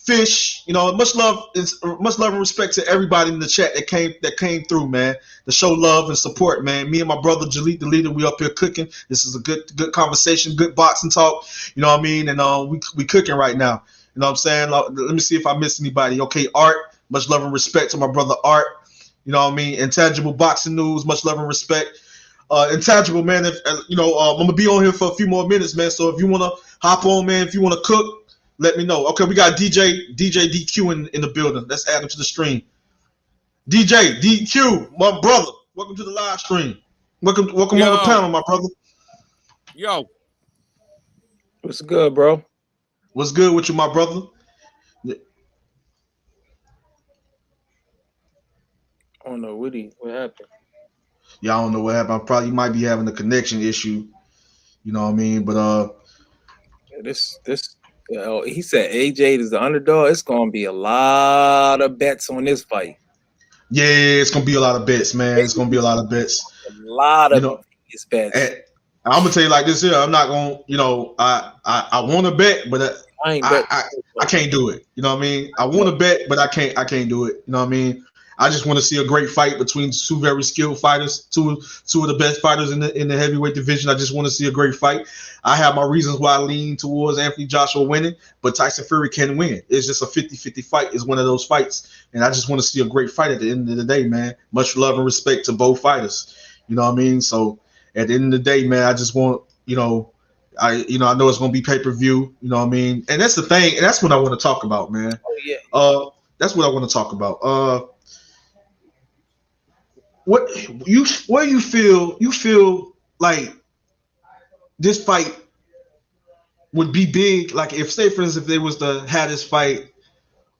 A: Fish. You know, much love and respect to everybody in the chat that came through, man. To show love and support, man. Me and my brother Jaleel the Leader, we up here cooking. This is a good conversation, good boxing talk. You know what I mean? And we cooking right now. You know what I'm saying? Let me see if I miss anybody. Okay, Art. Much love and respect to my brother Art. You know what I mean? Intangible Boxing News, much love and respect. Intangible, man, if I'm gonna be on here for a few more minutes, man. So if you wanna hop on, man, if you wanna cook, let me know. Okay, we got DJ DQ in the building. Let's add him to the stream. DJ DQ, my brother. Welcome to the live stream. Welcome on the panel, my brother.
D: Yo.
C: What's good, bro?
A: What's good with you, my brother?
C: I don't know, what happened?
A: Yeah, I don't know what happened. Probably might be having a connection issue. You know what I mean? But
C: this He said AJ is the underdog. It's gonna be a lot of bets on this fight.
A: Yeah, it's gonna be a lot of bets, man. It's gonna be a lot of bets.
C: A lot
A: You
C: of
A: know,
C: Vegas bets.
A: and I'm gonna tell you like this here. I'm not gonna, I want to bet, but
C: I ain't
A: I,
C: bet.
A: I I can't do it. You know what I mean? I want to bet, but I can't do it. You know what I mean? I just want to see a great fight between two very skilled fighters, two of the best fighters in the heavyweight division. I just want to see a great fight. I have my reasons why I lean towards Anthony Joshua winning, but Tyson Fury can win. It's just a 50-50 fight. It's one of those fights, and I just want to see a great fight at the end of the day, man. Much love and respect to both fighters. You know what I mean? So at the end of the day, man, I just want, I know it's gonna be pay-per-view, you know what I mean? And that's the thing, and that's what I want to talk about, man.
C: Oh yeah.
A: That's what I want to talk about. Where you feel like this fight would be big, like if, say for instance, if they was to have this fight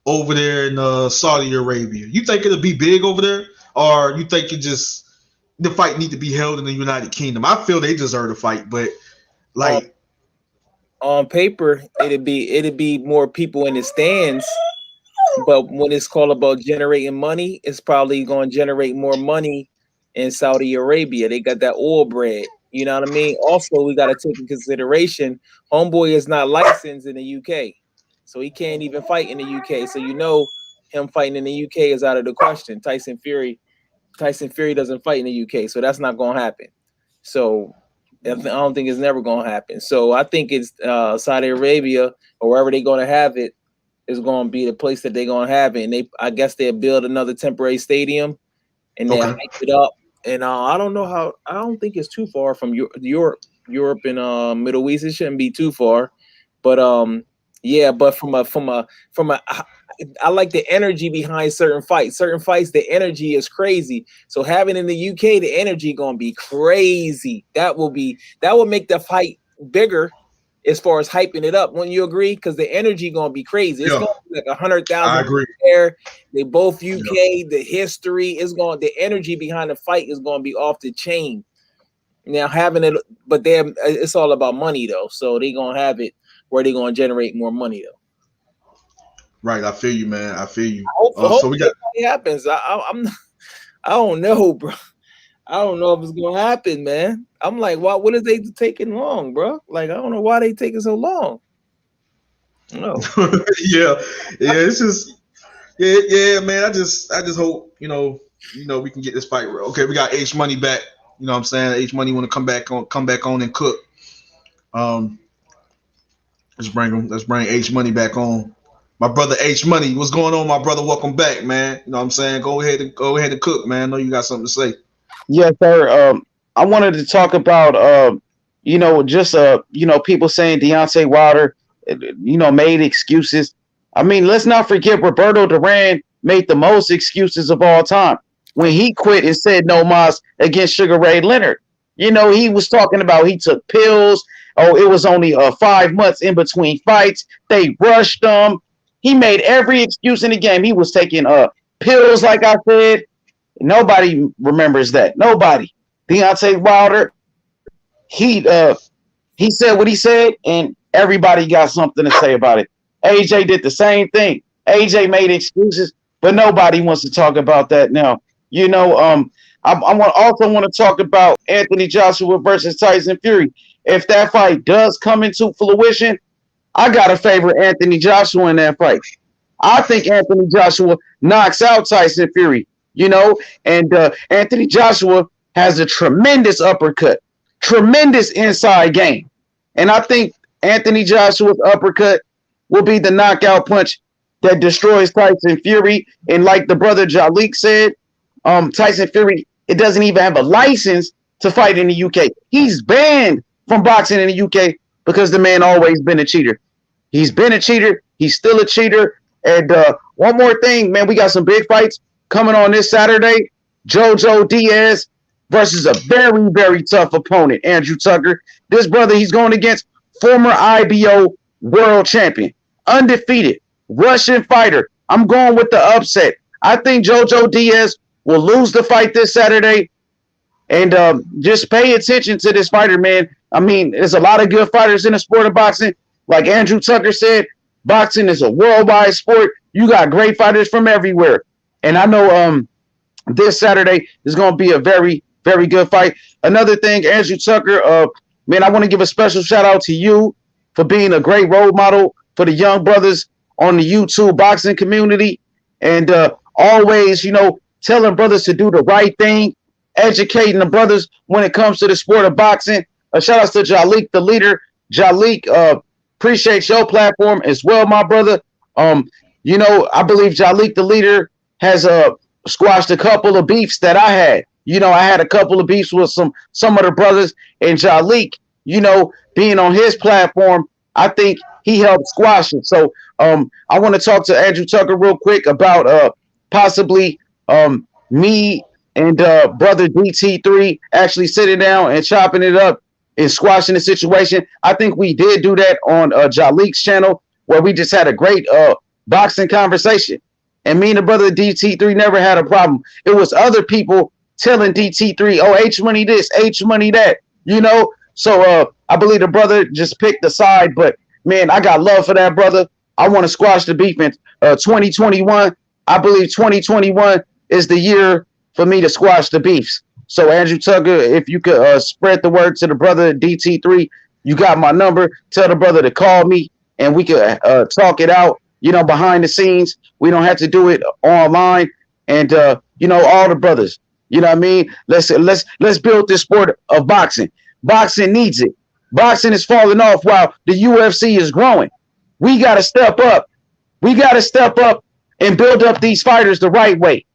A: over there in Saudi Arabia, you think it'll be big over there, or you think the fight need to be held in the United Kingdom? I feel they deserve to fight, but like
C: on paper, it'd be more people in the stands. But when it's called about generating money, it's probably going to generate more money in Saudi Arabia. They got that oil bread. You know what I mean? Also, we got to take in consideration, homeboy is not licensed in the UK. So he can't even fight in the UK. So him fighting in the UK is out of the question. Tyson Fury doesn't fight in the UK. So that's not going to happen. So I don't think it's never going to happen. So I think it's Saudi Arabia or wherever they're going to have it is going to be the place that they're going to have it. And I guess they'll build another temporary stadium and they'll hype it up. And I don't think it's too far from Europe and Middle East. It shouldn't be too far. But yeah, but from a I like the energy behind certain fights. Certain fights, the energy is crazy. So having in the UK, the energy gonna be crazy. That will make the fight bigger as far as hyping it up. Wouldn't you agree? Because the energy gonna be crazy. It's gonna be like 100,000 there. They both UK. Yeah. The history is the energy behind the fight is gonna be off the chain. Now having it, but it's all about money though. So they gonna have it where they gonna generate more money though.
A: Right, I feel you, man. I feel you.
C: So we got it happens. I don't know, bro. I don't know if it's gonna happen, man. I'm like, what is they taking long, bro? Like, I don't know why they taking so long. No.
A: yeah, it's just, yeah, man. I just hope we can get this fight. Okay, we got H Money back. You know what I'm saying? H Money want to come back on and cook. Let's bring H Money back on. My brother H Money, what's going on, my brother? Welcome back, man. You know what I'm saying? Go ahead and cook, man. I know you got something to say.
B: Yes, sir. I wanted to talk about people saying Deontay Wilder, made excuses. I mean, let's not forget Roberto Duran made the most excuses of all time when he quit and said no mas against Sugar Ray Leonard. He was talking about he took pills. Oh, it was only 5 months in between fights. They rushed him. He made every excuse in the game. He was taking pills, like I said. Nobody remembers that. Nobody. Deontay Wilder, he said what he said, and everybody got something to say about it. AJ did the same thing. AJ made excuses, but nobody wants to talk about that now. I also want to talk about Anthony Joshua versus Tyson Fury. If that fight does come into fruition, I got to favor Anthony Joshua in that fight. I think Anthony Joshua knocks out Tyson Fury, and Anthony Joshua has a tremendous uppercut, tremendous inside game. And I think Anthony Joshua's uppercut will be the knockout punch that destroys Tyson Fury. And like the brother Jalik said, Tyson Fury, it doesn't even have a license to fight in the UK. He's banned from boxing in the UK because the man always been a cheater. He's been a cheater. He's still a cheater. And one more thing, man, we got some big fights coming on this Saturday. Jojo Diaz versus a very, very tough opponent, Andrew Tucker. This brother, he's going against former IBO world champion, undefeated, Russian fighter. I'm going with the upset. I think Jojo Diaz will lose the fight this Saturday. And just pay attention to this fighter, man. I mean, there's a lot of good fighters in the sport of boxing. Like Andrew Tucker said, boxing is a worldwide sport. You got great fighters from everywhere. And I know this Saturday is going to be a very, very good fight. Another thing, Andrew Tucker, man, I want to give a special shout out to you for being a great role model for the young brothers on the YouTube boxing community. And always, telling brothers to do the right thing, educating the brothers when it comes to the sport of boxing. Shout out to Jalik, the leader. Jalik, appreciate your platform as well, my brother. I believe Jalik, the leader, has squashed a couple of beefs that I had. I had a couple of beefs with some of the brothers, and Jalik, being on his platform, I think he helped squash it. So I want to talk to Andrew Tucker real quick about possibly me and brother DT3 actually sitting down and chopping it up and squashing the situation. I think we did do that on Jalik's channel, where we just had a great boxing conversation. And me and the brother DT3 never had a problem. It was other people telling DT3, oh, H money this, H money that, So I believe the brother just picked a side, but man, I got love for that brother. I want to squash the beef in 2021. I believe 2021 is the year for me to squash the beefs. So Andrew Tucker, if you could spread the word to the brother DT3, you got my number. Tell the brother to call me and we could talk it out, behind the scenes. We don't have to do it online. And, all the brothers, what I mean? Let's build this sport of boxing. Boxing needs it. Boxing is falling off while the UFC is growing. We got to step up. We got to step up and build up these fighters the right way.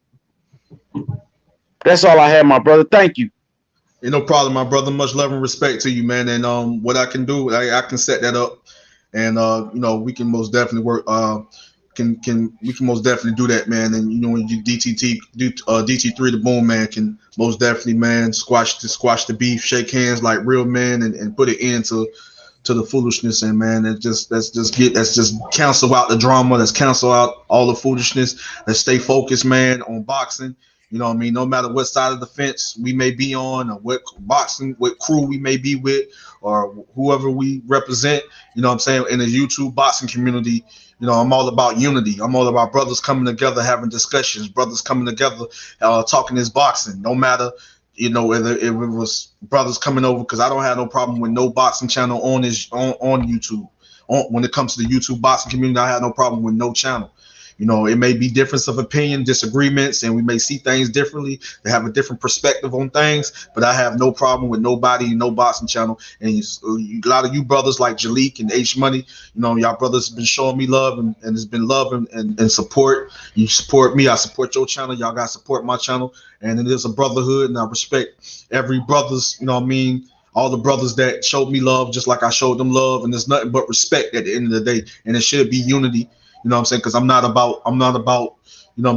B: That's all I have, my brother. Thank you.
A: No problem, my brother. Much love and respect to you, man. And what I can do, I can set that up, and we can most definitely work. We can most definitely do that, man. And when you DT3 the Boom Man can most definitely, man, squash the beef, shake hands like real men, and put an end to the foolishness. And man, let's just cancel out the drama. Let's cancel out all the foolishness. Let's stay focused, man, on boxing. No matter what side of the fence we may be on, or what crew we may be with, or whoever we represent, in the YouTube boxing community, I'm all about unity. I'm all about brothers coming together, having discussions, brothers coming together, talking this boxing. No matter, whether it was brothers coming over, because I don't have no problem with no boxing channel on YouTube. When it comes to the YouTube boxing community, I have no problem with no channel. It may be difference of opinion, disagreements, and we may see things differently. They have a different perspective on things, but I have no problem with nobody, no boxing channel. And a lot of you brothers like Jalik and H Money, y'all brothers have been showing me love, and it's been love and support. You support me, I support your channel. Y'all got to support my channel, and it is a brotherhood, and I respect every brothers. All the brothers that showed me love, just like I showed them love, and there's nothing but respect at the end of the day, and it should be unity. You know what I'm saying? Because I'm not about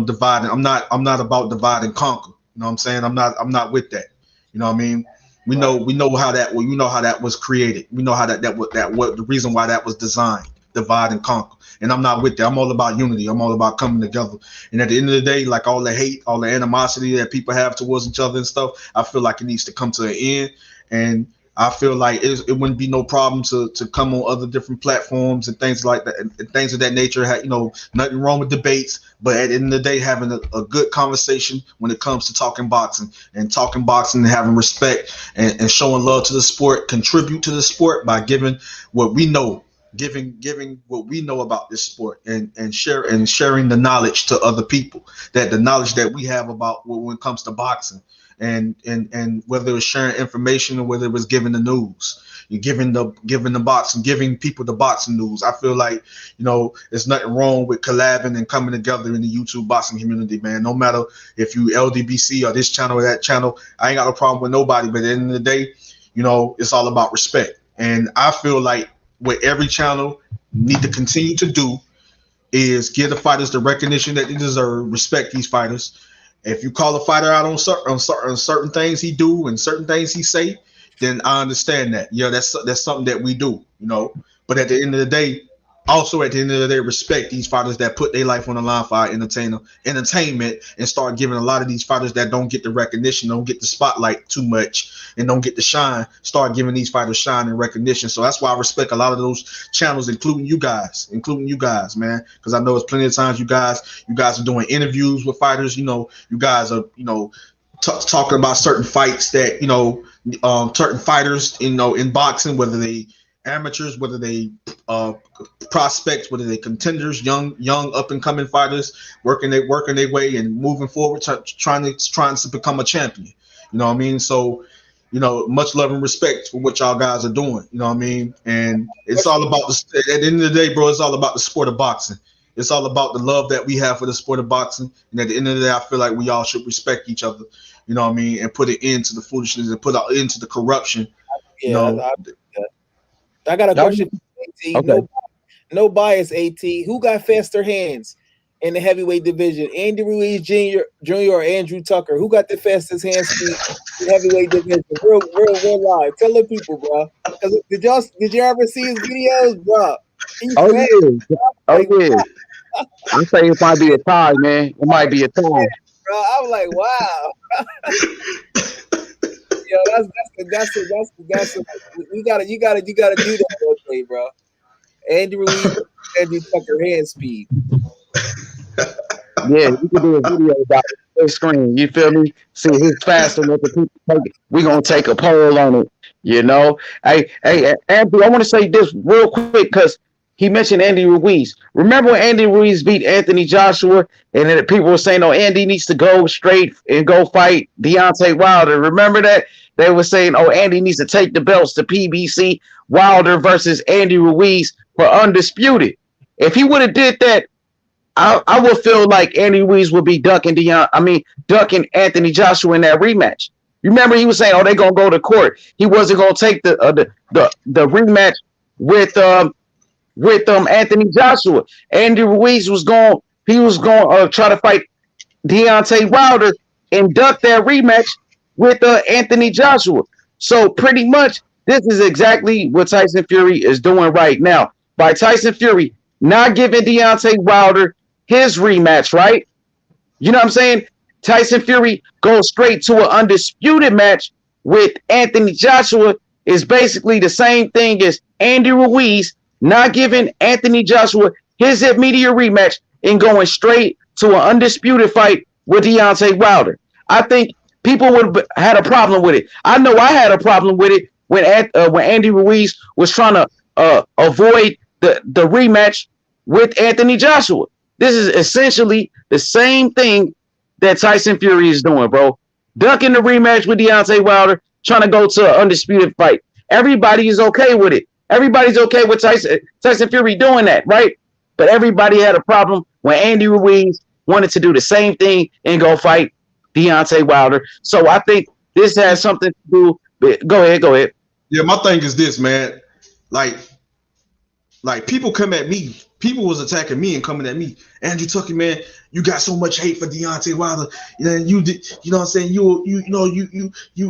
A: dividing. I'm not about divide and conquer. You know what I'm saying? I'm not with that. You know what I mean? We know how that was created. We know how what the reason why that was designed, divide and conquer. And I'm not with that. I'm all about unity. I'm all about coming together. And at the end of the day, like all the hate, all the animosity that people have towards each other and stuff, I feel like it needs to come to an end. And I feel like it wouldn't be no problem to come on other different platforms and things like that, and things of that nature. Nothing wrong with debates, but at the end of the day, having a good conversation when it comes to talking boxing and having respect and showing love to the sport, contribute to the sport by giving what we know, giving what we know about this sport, and sharing the knowledge to other people, that the knowledge that we have about when it comes to boxing. And whether it was sharing information or whether it was giving the news, you're giving people the boxing news. I feel like, there's nothing wrong with collabing and coming together in the YouTube boxing community, man. No matter if you LDBC or this channel or that channel, I ain't got no problem with nobody. But at the end of the day, it's all about respect. And I feel like what every channel need to continue to do is give the fighters the recognition that they deserve, respect these fighters. If you call a fighter out on certain things he do and certain things he say, then I understand that. That's something that we do, But at the end of the day, also at the end of the day respect these fighters that put their life on the line for our entertainment, and start giving a lot of these fighters that don't get the recognition, don't get the spotlight too much, and don't get the shine, start giving these fighters shine and recognition. So that's why I respect a lot of those channels, including you guys, man, because I know it's plenty of times you guys are doing interviews with fighters. You know, you guys are, you know, talking about certain fights that, you know, certain fighters, you know, in boxing, whether they amateurs, whether they prospects, whether they contenders, young up and coming fighters, working their way and moving forward, trying to become a champion. You know what I mean? So, you know, much love and respect for what y'all guys are doing. You know what I mean? And it's all about at the end of the day, bro, it's all about the sport of boxing. It's all about the love that we have for the sport of boxing. And at the end of the day, I feel like we all should respect each other. You know what I mean? And put an end to the foolishness and put an end to the corruption.
C: Yeah,
A: you know?
C: I got a question for AT.
B: Okay.
C: No bias, AT. Who got faster hands in the heavyweight division? Andy Ruiz Jr. or Andrew Tucker? Who got the fastest hand speed in the heavyweight division? Real live. Tell the people, bro. Did you ever see his videos, bro?
B: Oh yeah. I'm saying it might be a tie, man. It might be a tie.
C: Bro, I'm like, wow. Yo, that's you gotta do that real quick, bro. Andy Ruiz, Andrew Tucker hand speed.
B: Yeah, you can do a video about the screen. You feel me? See who's faster, what the people take. We're gonna take a poll on it. You know, hey, Andy, I want to say this real quick because he mentioned Andy Ruiz. Remember when Andy Ruiz beat Anthony Joshua, and then people were saying, "Oh, Andy needs to go straight and go fight Deontay Wilder." Remember that? They were saying, "Oh, Andy needs to take the belts to PBC, Wilder versus Andy Ruiz for undisputed." If he would have did that, I would feel like Andy Ruiz would be ducking Anthony Joshua in that rematch. You remember he was saying, "Oh, they're gonna go to court." He wasn't gonna take the rematch with Anthony Joshua. Andy Ruiz was going to try to fight Deontay Wilder and duck that rematch with Anthony Joshua. So pretty much this is exactly what Tyson Fury is doing right now. By Tyson Fury not giving Deontay Wilder his rematch, right? You know what I'm saying? Tyson Fury goes straight to an undisputed match with Anthony Joshua is basically the same thing as Andy Ruiz not giving Anthony Joshua his immediate rematch and going straight to an undisputed fight with Deontay Wilder. I think people would have had a problem with it. I know I had a problem with it when Andy Ruiz was trying to avoid the rematch with Anthony Joshua. This is essentially the same thing that Tyson Fury is doing, bro. Ducking the rematch with Deontay Wilder, trying to go to an undisputed fight. Everybody is okay with it. Everybody's okay with Tyson Fury doing that, right? But everybody had a problem when Andy Ruiz wanted to do the same thing and go fight Deontay Wilder. So I think this has something to do with, go ahead.
A: Yeah, my thing is this, man. Like people come at me. People was attacking me and coming at me. Andrew Tucker, man, you got so much hate for Deontay Wilder. You did, you know what I'm saying? You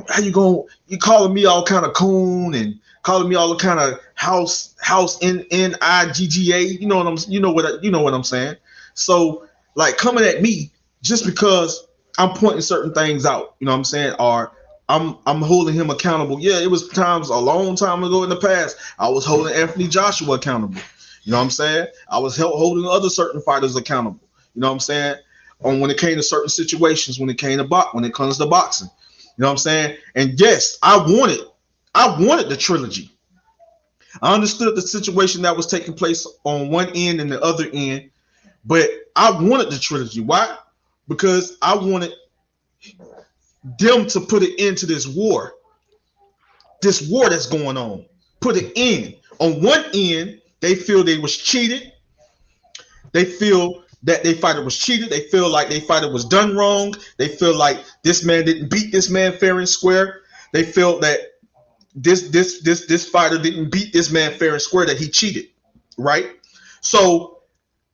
A: how you going? You calling me all kind of coon and calling me all kind of house NIGGA. You know what I'm saying? So like coming at me just because I'm pointing certain things out. You know what I'm saying? Or I'm holding him accountable. Yeah, it was times a long time ago in the past. I was holding Anthony Joshua accountable. You know what I'm saying? I was holding other certain fighters accountable. You know what I'm saying? When it came to certain situations, when it comes to boxing. You know what I'm saying? And yes, I wanted the trilogy. I understood the situation that was taking place on one end and the other end, but I wanted the trilogy. Why? Because I wanted them to put an end to this war that's going on. Put an end. On one end, they feel they was cheated. They feel that their fighter was cheated. They feel like their fighter was done wrong. They feel like this man didn't beat this man fair and square. They feel that this fighter didn't beat this man fair and square, that he cheated, right? So,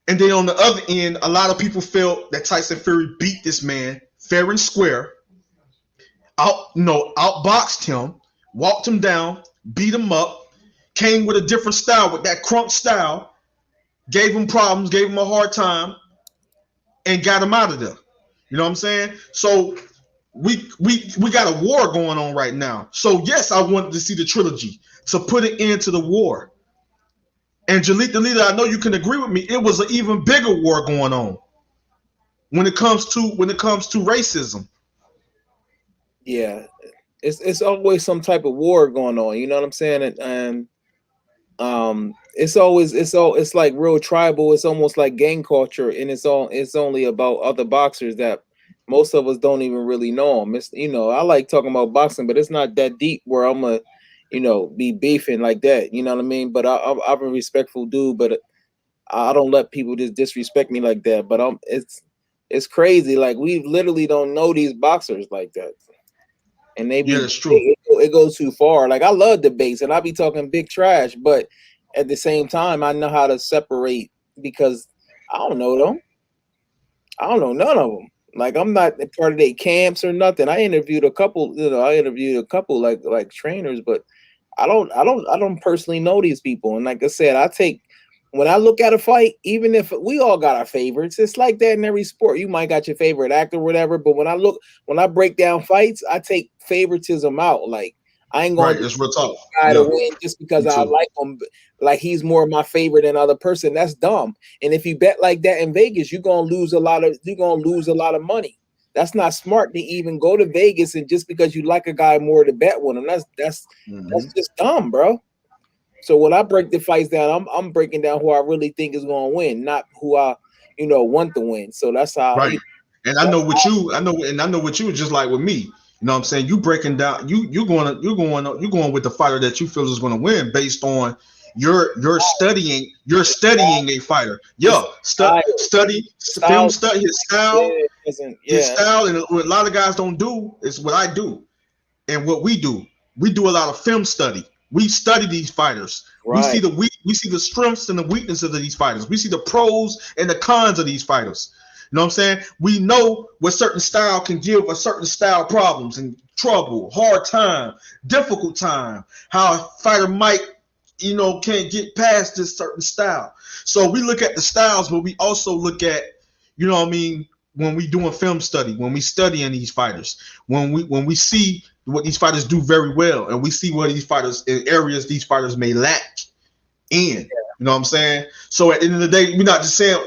A: and then on the other end, a lot of people felt that Tyson Fury beat this man fair and square, outboxed him, walked him down, beat him up, came with a different style, with that crunk style, gave him problems, gave him a hard time, and got him out of there. You know what I'm saying? So we got a war going on right now. So yes, I wanted to see the trilogy to put an end to the war. And Jalik the Leader, I know you can agree with me. It was an even bigger war going on when it comes to racism.
C: Yeah, it's always some type of war going on. You know what I'm saying? And it's like real tribal. It's almost like gang culture, and it's only about other boxers that most of us don't even really know them. It's, I like talking about boxing, but it's not that deep where I'm a be beefing like that. You know what I mean? But I'm a respectful dude, but I don't let people just disrespect me like that. But it's crazy. Like, we literally don't know these boxers like that. And
A: that's true.
C: It goes too far. Like, I love debates and I be talking big trash, but at the same time, I know how to separate, because I don't know them. I don't know none of them. Like, I'm not part of their camps or nothing. I interviewed a couple, like trainers, but I don't personally know these people. And like I said, when I look at a fight, even if we all got our favorites, it's like that in every sport. You might got your favorite actor or whatever, but when I break down fights, I take favoritism out. Like, I ain't going
A: to real talk.
C: Guy to win just because I like him, like he's more my favorite than other person. That's dumb. And if you bet like that in Vegas, you're gonna lose a lot of money. That's not smart to even go to Vegas and just because you like a guy more to bet with him. That's just dumb, bro. So when I break the fights down, I'm breaking down who I really think is going to win, not who I, want to win. So that's how.
A: Right. And I know with you, just like with me. You know what I'm saying? You breaking down, you're going with the fighter that you feel is going to win based on you're studying a fighter. Yeah, study his style. His style, and what a lot of guys don't do is what I do, and what we do. We do a lot of film study. We study these fighters. Right. We see the strengths and the weaknesses of these fighters. We see the pros and the cons of these fighters. You know what I'm saying? We know what certain style can give a certain style problems and trouble, hard time, difficult time, how a fighter might, can't get past this certain style. So we look at the styles, but we also look at, when we doing film study, when we studying these fighters, when we see what these fighters do very well, and we see what these fighters in areas these fighters may lack in. You know what I'm saying? So at the end of the day, we're not just saying,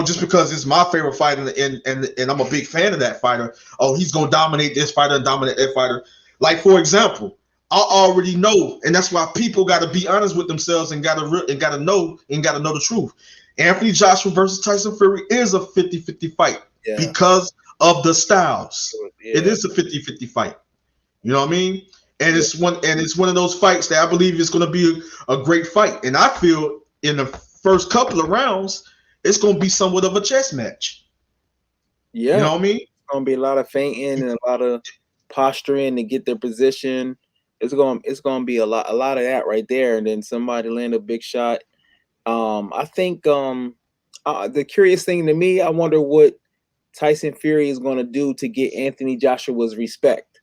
A: just because it's my favorite fighter and I'm a big fan of that fighter, he's gonna dominate this fighter and dominate that fighter. Like, for example, I already know, and that's why people got to be honest with themselves and gotta know the truth. Anthony Joshua versus Tyson Fury is a 50-50 fight because of the styles. Yeah. It is a 50-50 fight. You know what I mean? And it's one of those fights that I believe is going to be a great fight. And I feel in the first couple of rounds, it's going to be somewhat of a chess match. Yeah. You know what I mean?
C: It's going to be a lot of feinting and a lot of posturing to get their position. It's going to be a lot of that right there. And then somebody land a big shot. I think the curious thing to me, I wonder what Tyson Fury is going to do to get Anthony Joshua's respect,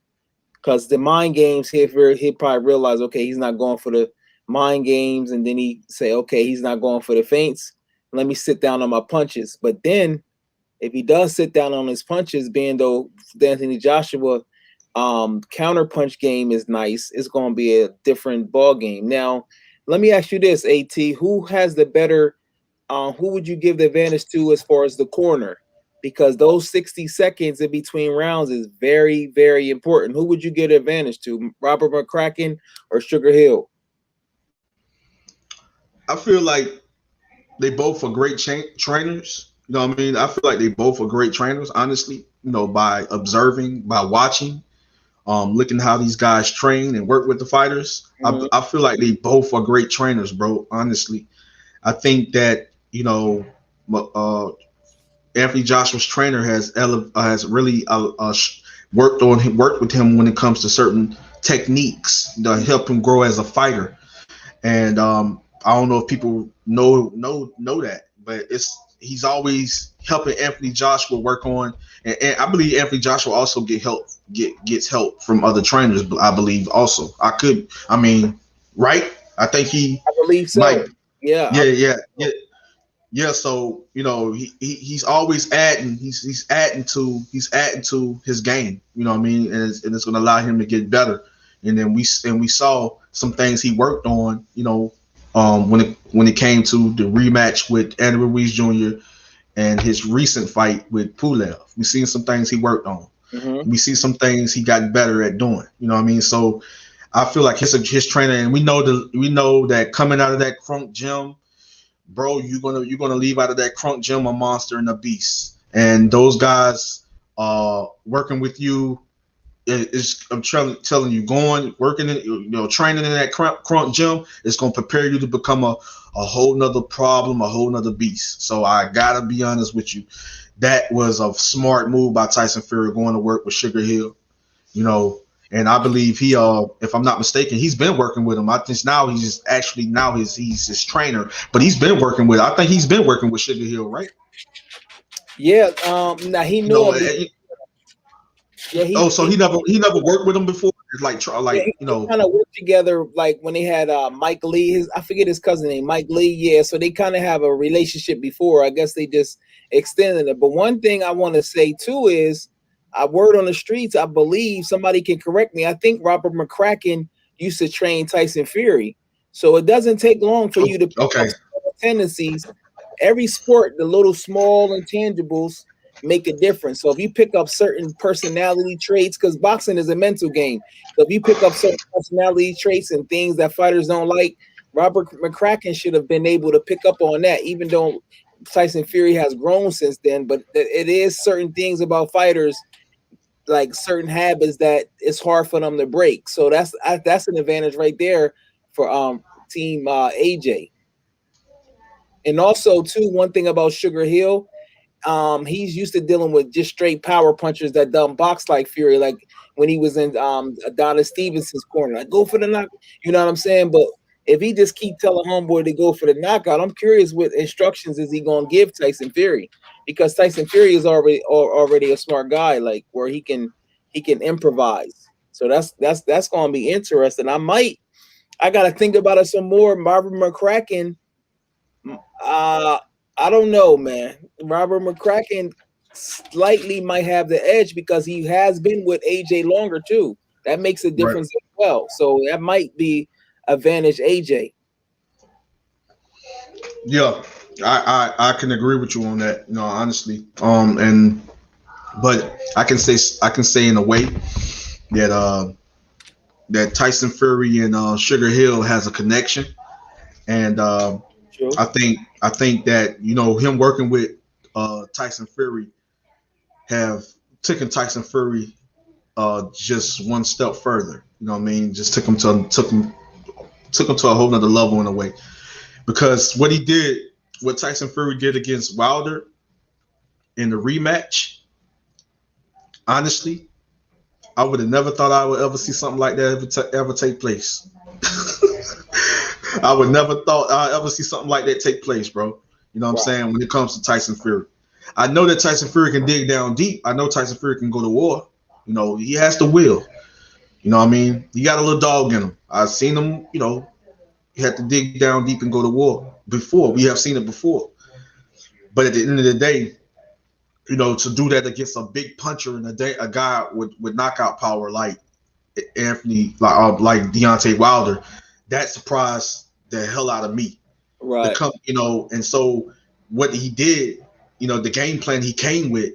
C: because the mind games, he'll probably realize, okay, he's not going for the mind games, and then he say, okay, he's not going for the feints. Let me sit down on my punches. But then, if he does sit down on his punches, being though the Anthony Joshua counter punch game is nice, it's going to be a different ball game. Now, let me ask you this, AT: who has the better? Who would you give the advantage to as far as the corner? Because those 60 seconds in between rounds is very, very important. Who would you get advantage to, Robert McCracken or Sugar Hill?
A: I feel like they both are great trainers. You know what I mean? I feel like they both are great trainers, honestly, by observing, by watching, looking how these guys train and work with the fighters. Mm-hmm. I feel like they both are great trainers, bro, honestly. I think that, Anthony Joshua's trainer has really worked with him when it comes to certain techniques to help him grow as a fighter. And I don't know if people know that, but he's always helping Anthony Joshua work on, and I believe Anthony Joshua also gets help from other trainers. I believe also. Right? I think I believe so.
C: Yeah,
A: Yeah. So he's always adding. He's adding to his game. You know what I mean? And it's going to allow him to get better. And then we saw some things he worked on. When it came to the rematch with Andy Ruiz Jr. and his recent fight with Pulev, we seen some things he worked on.
C: mm-hmm.
A: We see some things he got better at doing. You know what I mean? So I feel like his trainer, and we know that coming out of that Crunk gym, bro, you're gonna leave out of that Crunk gym a monster and a beast. And those guys working with you is I'm telling you, going working in training in that Crunk gym is gonna prepare you to become a whole nother problem, a whole nother beast. So I gotta be honest with you. That was a smart move by Tyson Fury going to work with Sugar Hill. You know, and I believe he if I'm not mistaken, he's been working with him. I think now he's his trainer, but he's been working with I think he's been working with Sugar Hill, right?
C: Yeah. Now he
A: You
C: knew
A: know,
C: him. Yeah,
A: so he never worked with him before. Like
C: yeah,
A: like
C: they kind of worked together, like when they had Mike Lee. I forget his cousin name, Mike Lee. Yeah, so they kind of have a relationship before. I guess they just extended it. But one thing I want to say too is, I word on the streets. I believe somebody can correct me. I think Robert McCracken used to train Tyson Fury, so it doesn't take long for you to pick up
A: okay,
C: tendencies. Every sport, the little small intangibles make a difference. So if you pick up certain personality traits, because boxing is a mental game. So if you pick up certain personality traits and things that fighters don't like, Robert McCracken should have been able to pick up on that, even though Tyson Fury has grown since then. But it is certain things about fighters, like certain habits, that it's hard for them to break. So that's an advantage right there for team AJ. And also too, one thing about Sugar Hill, he's used to dealing with just straight power punchers that don't box like Fury, like when he was in Adonis Stevenson's corner, like go for the knock. You know what I'm saying? But if he just keep telling homeboy to go for the knockout, I'm curious what instructions is he gonna give Tyson Fury, because Tyson Fury is already a smart guy, like where he can improvise. So that's gonna be interesting. I gotta think about it some more. Marvin McCracken, uh, I don't know, man. Robert McCracken slightly might have the edge because he has been with AJ longer too. That makes a
A: right,
C: difference as well. So that might be advantage AJ.
A: yeah, I can agree with you on that. Honestly, and but I can say in a way that that Tyson Fury and Sugar Hill has a connection, and
C: True.
A: I think that him working with Tyson Fury have taken Tyson Fury just one step further. You know what I mean? Just took him to a whole nother level in a way, because what Tyson Fury did against Wilder in the rematch, honestly, I would have never thought I would ever see something like that ever take place. I would never thought I'd ever see something like that take place, bro. You know what I'm
C: Right.
A: saying? When it comes to Tyson Fury, I know that Tyson Fury can dig down deep. I know Tyson Fury can go to war. He has the will. You know what I mean? He got a little dog in him. I've seen him, he had to dig down deep and go to war before. We have seen it before. But at the end of the day, to do that against a big puncher and a guy with knockout power like Anthony, like Deontay Wilder, that surprised the hell out of me. The
C: Right.
A: come, and so what he did, the game plan he came with,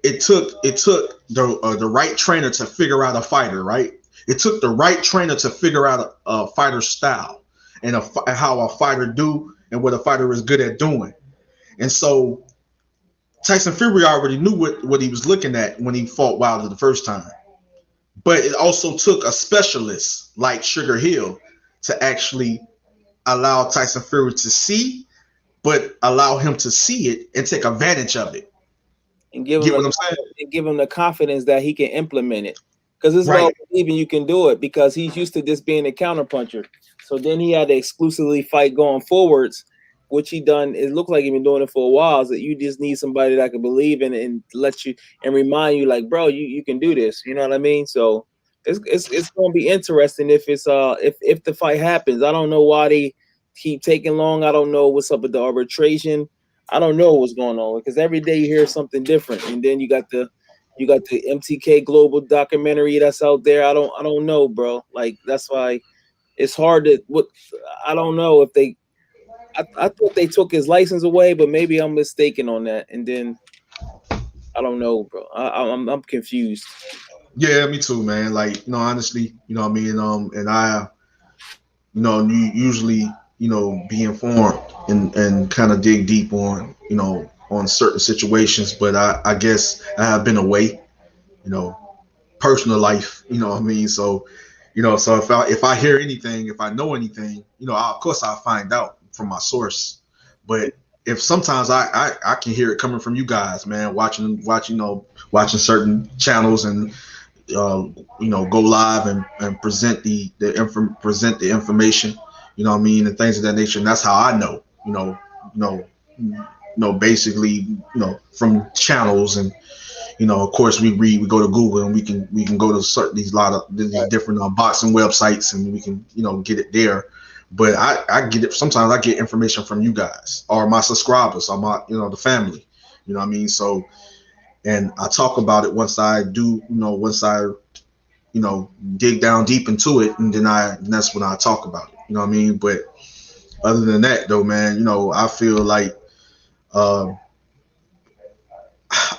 A: it took the right trainer to figure out a fighter, right? It took the right trainer to figure out a fighter style and how a fighter do and what a fighter is good at doing. And so Tyson Fury already knew what he was looking at when he fought Wilder the first time. But it also took a specialist like Sugar Hill to actually allow Tyson Fury to see, but allow him to see it and take advantage of it.
C: And give him
A: Get what I'm saying?
C: the confidence that he can implement it. Because it's
A: Right.
C: about believing you can do it, because he's used to just being a counterpuncher. So then he had to exclusively fight going forwards, which he done. It looked like he been doing it for a while. So you just need somebody that can believe in it and let you and remind you, like, bro, you can do this. You know what I mean? So it's going to be interesting if it's if the fight happens. I don't know why keep taking long. I don't know what's up with the arbitration. I don't know what's going on because every day you hear something different, and then you got the MTK Global documentary that's out there. I don't know, bro. Like that's why it's hard to what I don't know if they. I thought they took his license away, but maybe I'm mistaken on that. And then I don't know, bro. I'm confused.
A: Yeah, me too, man. Like, honestly, what I mean, and I, usually, be informed and kind of dig deep on, on certain situations, but I guess I have been away, you know, personal life, what I mean? So, so if I hear anything, if I know anything, of course I'll find out from my source. But if sometimes I can hear it coming from you guys, man, watching certain channels and go live and present present the information, what I mean, and things of that nature. And that's how I know, basically, from channels and of course, we go to Google and we can go to certain these different boxing websites and we can get it there. But I get it. Sometimes I get information from you guys or my subscribers or my the family. What I mean. So and I talk about it once I do once I dig down deep into it, and that's when I talk about it. What I mean. But other than that, though, man, I feel like. Uh,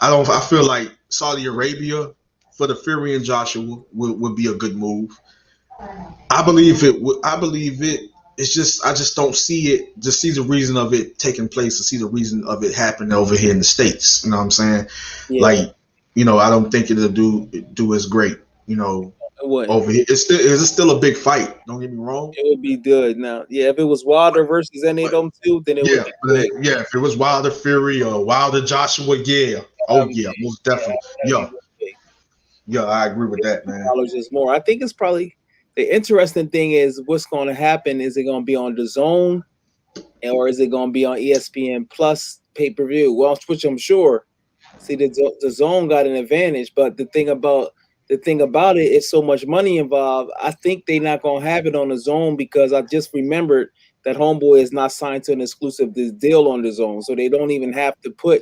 A: I feel like Saudi Arabia for the Fury and Joshua would be a good move. I believe it would. I believe it. It's just I just don't see it. Just see the reason of it taking place. To see the reason of it happening over here in the States. You know what I'm saying?
C: Yeah.
A: Like, I don't think it'll do as great. Over here, it's still a big fight. Don't get me wrong.
C: It would be good now. Yeah, if it was Wilder versus any of them two, then it would be good.
A: Yeah, if it was Wilder Fury or Wilder Joshua, yeah. Oh yeah, most definitely. Yeah, I agree with that, man.
C: Dollars is more. I think it's probably the interesting thing is what's going to happen. Is it going to be on the Zone, or is it going to be on ESPN Plus pay-per-view? Well, which I'm sure. See, the Zone got an advantage, but the thing about it is so much money involved. I think they're not going to have it on the Zone because I just remembered that Homeboy is not signed to an exclusive deal on the Zone, so they don't even have to put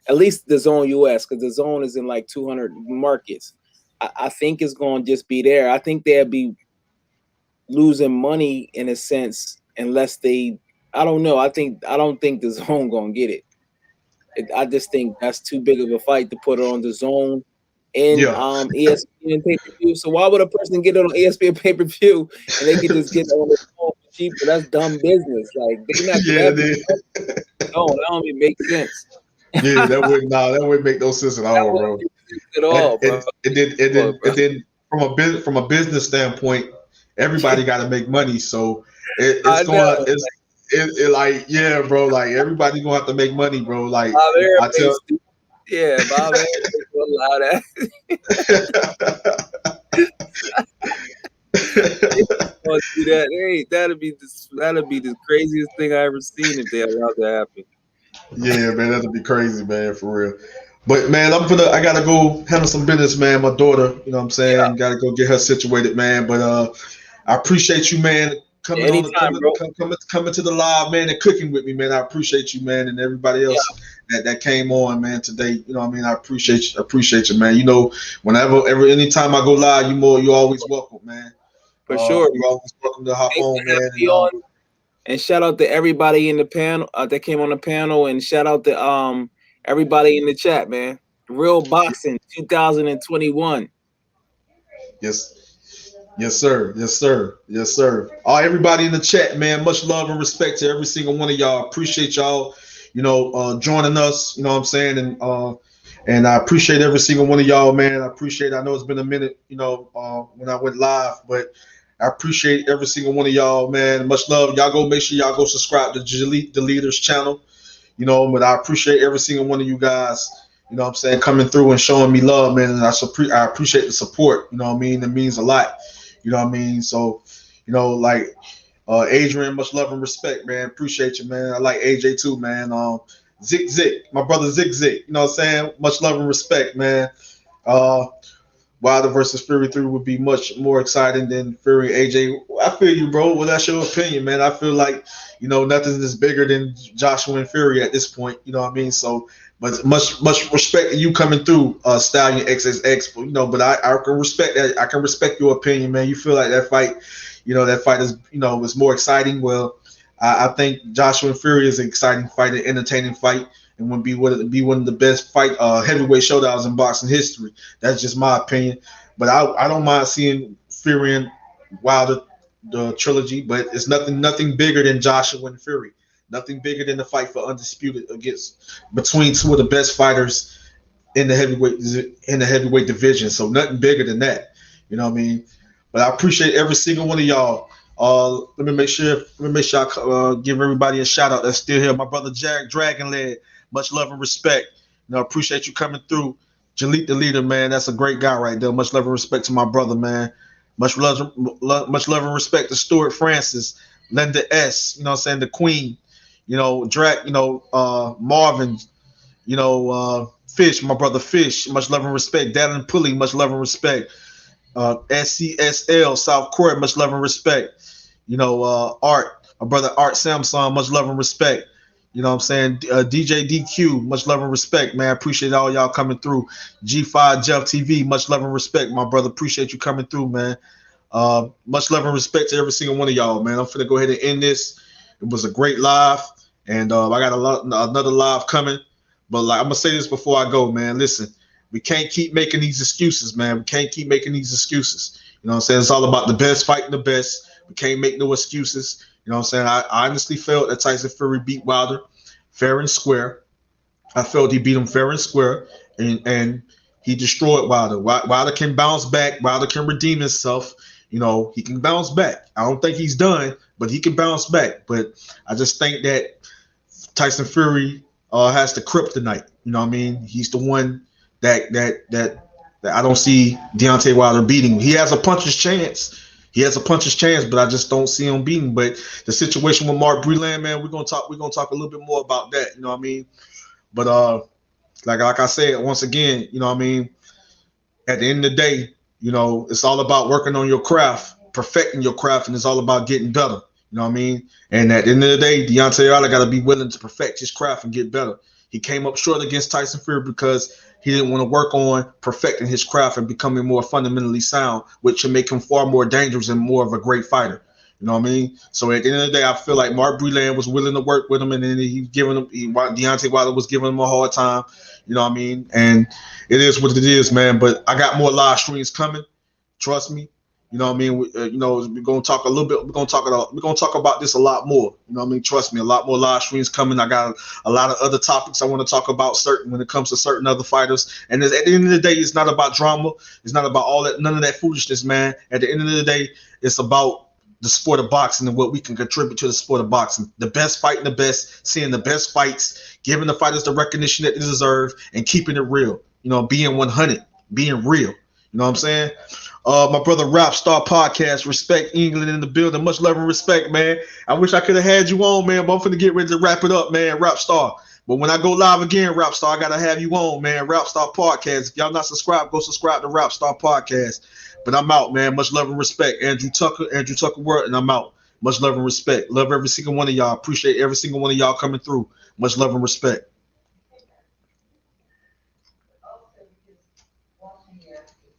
C: at least the Zone US because the Zone is in like 200 markets. I think it's going to just be there. I think they'll be losing money in a sense unless they. I don't know. I don't think the Zone going to get it. I just think that's too big of a fight to put it on the Zone in ESPN pay-per-view. So why would a person get it on ESPN pay-per-view and they could just get it on the phone for cheaper? That's dumb business. Like they're not no, that don't even make sense.
A: Yeah, that wouldn't make no sense at all, bro.
C: At all, bro.
A: It did from a business standpoint, everybody got to make money, so it's like yeah, bro, like everybody's gonna have to make money, bro. Like
C: Bob Bob allow that. Do that. Hey, that'd be the craziest thing I ever seen if they allowed that happen.
A: Yeah, man, that'd be crazy, man, for real. But man, I gotta go handle some business, man. My daughter, you know what I'm saying, gotta go get her situated, man. But I appreciate you, man, coming to the live, man, and cooking with me, man. I appreciate you, man, and everybody else that came on, man, today. You know what I mean? I appreciate you, man. Anytime I go live, you're always welcome, man.
C: For sure.
A: You're always welcome to hop on, man.
C: And shout out to everybody in the panel that came on the panel, and shout out to everybody in the chat, man. Real Boxing 2021.
A: Yes, sir. All everybody in the chat, man. Much love and respect to every single one of y'all. Appreciate y'all, joining us. You know what I'm saying, and I appreciate every single one of y'all, man. I know it's been a minute, when I went live, but I appreciate every single one of y'all, man. Much love. Y'all make sure y'all go subscribe to the Leaders channel. But I appreciate every single one of you guys, what I'm saying, coming through and showing me love, man. And I appreciate the support, you know what I mean? It means a lot, you know what I mean? So, like Adrian, much love and respect, man. Appreciate you, man. I like AJ too, man. Zik, my brother Zik, you know what I'm saying? Much love and respect, man. Wilder versus Fury 3 would be much more exciting than Fury AJ. I feel you, bro. Well, that's your opinion, man. I feel like, nothing is bigger than Joshua and Fury at this point. You know what I mean? So, but much respect to you coming through, Stallion XSX. But I can respect that. I can respect your opinion, man. You feel like that fight is, is more exciting. Well, I think Joshua and Fury is an exciting fight, an entertaining fight, and would be one of the best heavyweight showdowns in boxing history. That's just my opinion. But I don't mind seeing Fury and Wilder, the trilogy, but it's nothing bigger than Joshua and Fury. Nothing bigger than the fight for undisputed between two of the best fighters in the heavyweight division. So nothing bigger than that. You know what I mean? But I appreciate every single one of y'all. Let me make sure I give everybody a shout out that's still here. My brother Jack Dragonlad, much love and respect. Appreciate you coming through. Jalit the leader, man, that's a great guy right there. Much love and respect to my brother, man. Much love and respect to Stuart Francis, Linda S. You know what I'm saying, the Queen. Marvin. Fish, my brother Fish. Much love and respect. Dallin Pulley, much love and respect. SCSL South Court, much love and respect. Art, my brother Art Samson, much love and respect. You know what I'm saying? DJ DQ, much love and respect, man. I appreciate all y'all coming through. G5 Jeff TV, much love and respect, my brother. Appreciate you coming through, man. Much love and respect to every single one of y'all, man. I'm finna go ahead and end this. It was a great live, and I got another live coming. But I'm gonna say this before I go, man. Listen, we can't keep making these excuses, man. We can't keep making these excuses. You know what I'm saying? It's all about the best fighting the best. We can't make no excuses. You know what I'm saying? I honestly felt that Tyson Fury beat Wilder fair and square. I felt he beat him fair and square, and he destroyed Wilder. Wilder can bounce back. Wilder can redeem himself. He can bounce back. I don't think he's done, but he can bounce back. But I just think that Tyson Fury has the kryptonite. You know what I mean? He's the one that I don't see Deontay Wilder beating. He has a puncher's chance. But I just don't see him beating. But the situation with Mark Breland, man, we're gonna talk a little bit more about that. You know what I mean? But like I said, once again, you know what I mean? At the end of the day, it's all about working on your craft, perfecting your craft, and it's all about getting better. You know what I mean? And at the end of the day, Deontay Wilder got to be willing to perfect his craft and get better. He came up short against Tyson Fury because he didn't want to work on perfecting his craft and becoming more fundamentally sound, which should make him far more dangerous and more of a great fighter. You know what I mean? So at the end of the day, I feel like Mark Breland was willing to work with him, and then Deontay Wilder was giving him a hard time. You know what I mean? And it is what it is, man. But I got more live streams coming. Trust me. You know what I mean? We're gonna talk a little bit. We're gonna talk about this a lot more. You know what I mean? Trust me, a lot more live streams coming. I got a lot of other topics I want to talk about when it comes to certain other fighters. And at the end of the day, it's not about drama. It's not about all that, none of that foolishness, man. At the end of the day, it's about the sport of boxing and what we can contribute to the sport of boxing. The best fighting the best, seeing the best fights, giving the fighters the recognition that they deserve, and keeping it real. Being 100, being real. You know what I'm saying? My brother Rap Star Podcast, respect England in the building. Much love and respect, man. I wish I could have had you on, man, but I'm finna get ready to wrap it up, man. Rap Star. But when I go live again, Rap Star, I gotta have you on, man. Rap Star Podcast. If y'all not subscribed, go subscribe to Rap Star Podcast. But I'm out, man. Much love and respect. Andrew Tucker World, and I'm out. Much love and respect. Love every single one of y'all. Appreciate every single one of y'all coming through. Much love and respect.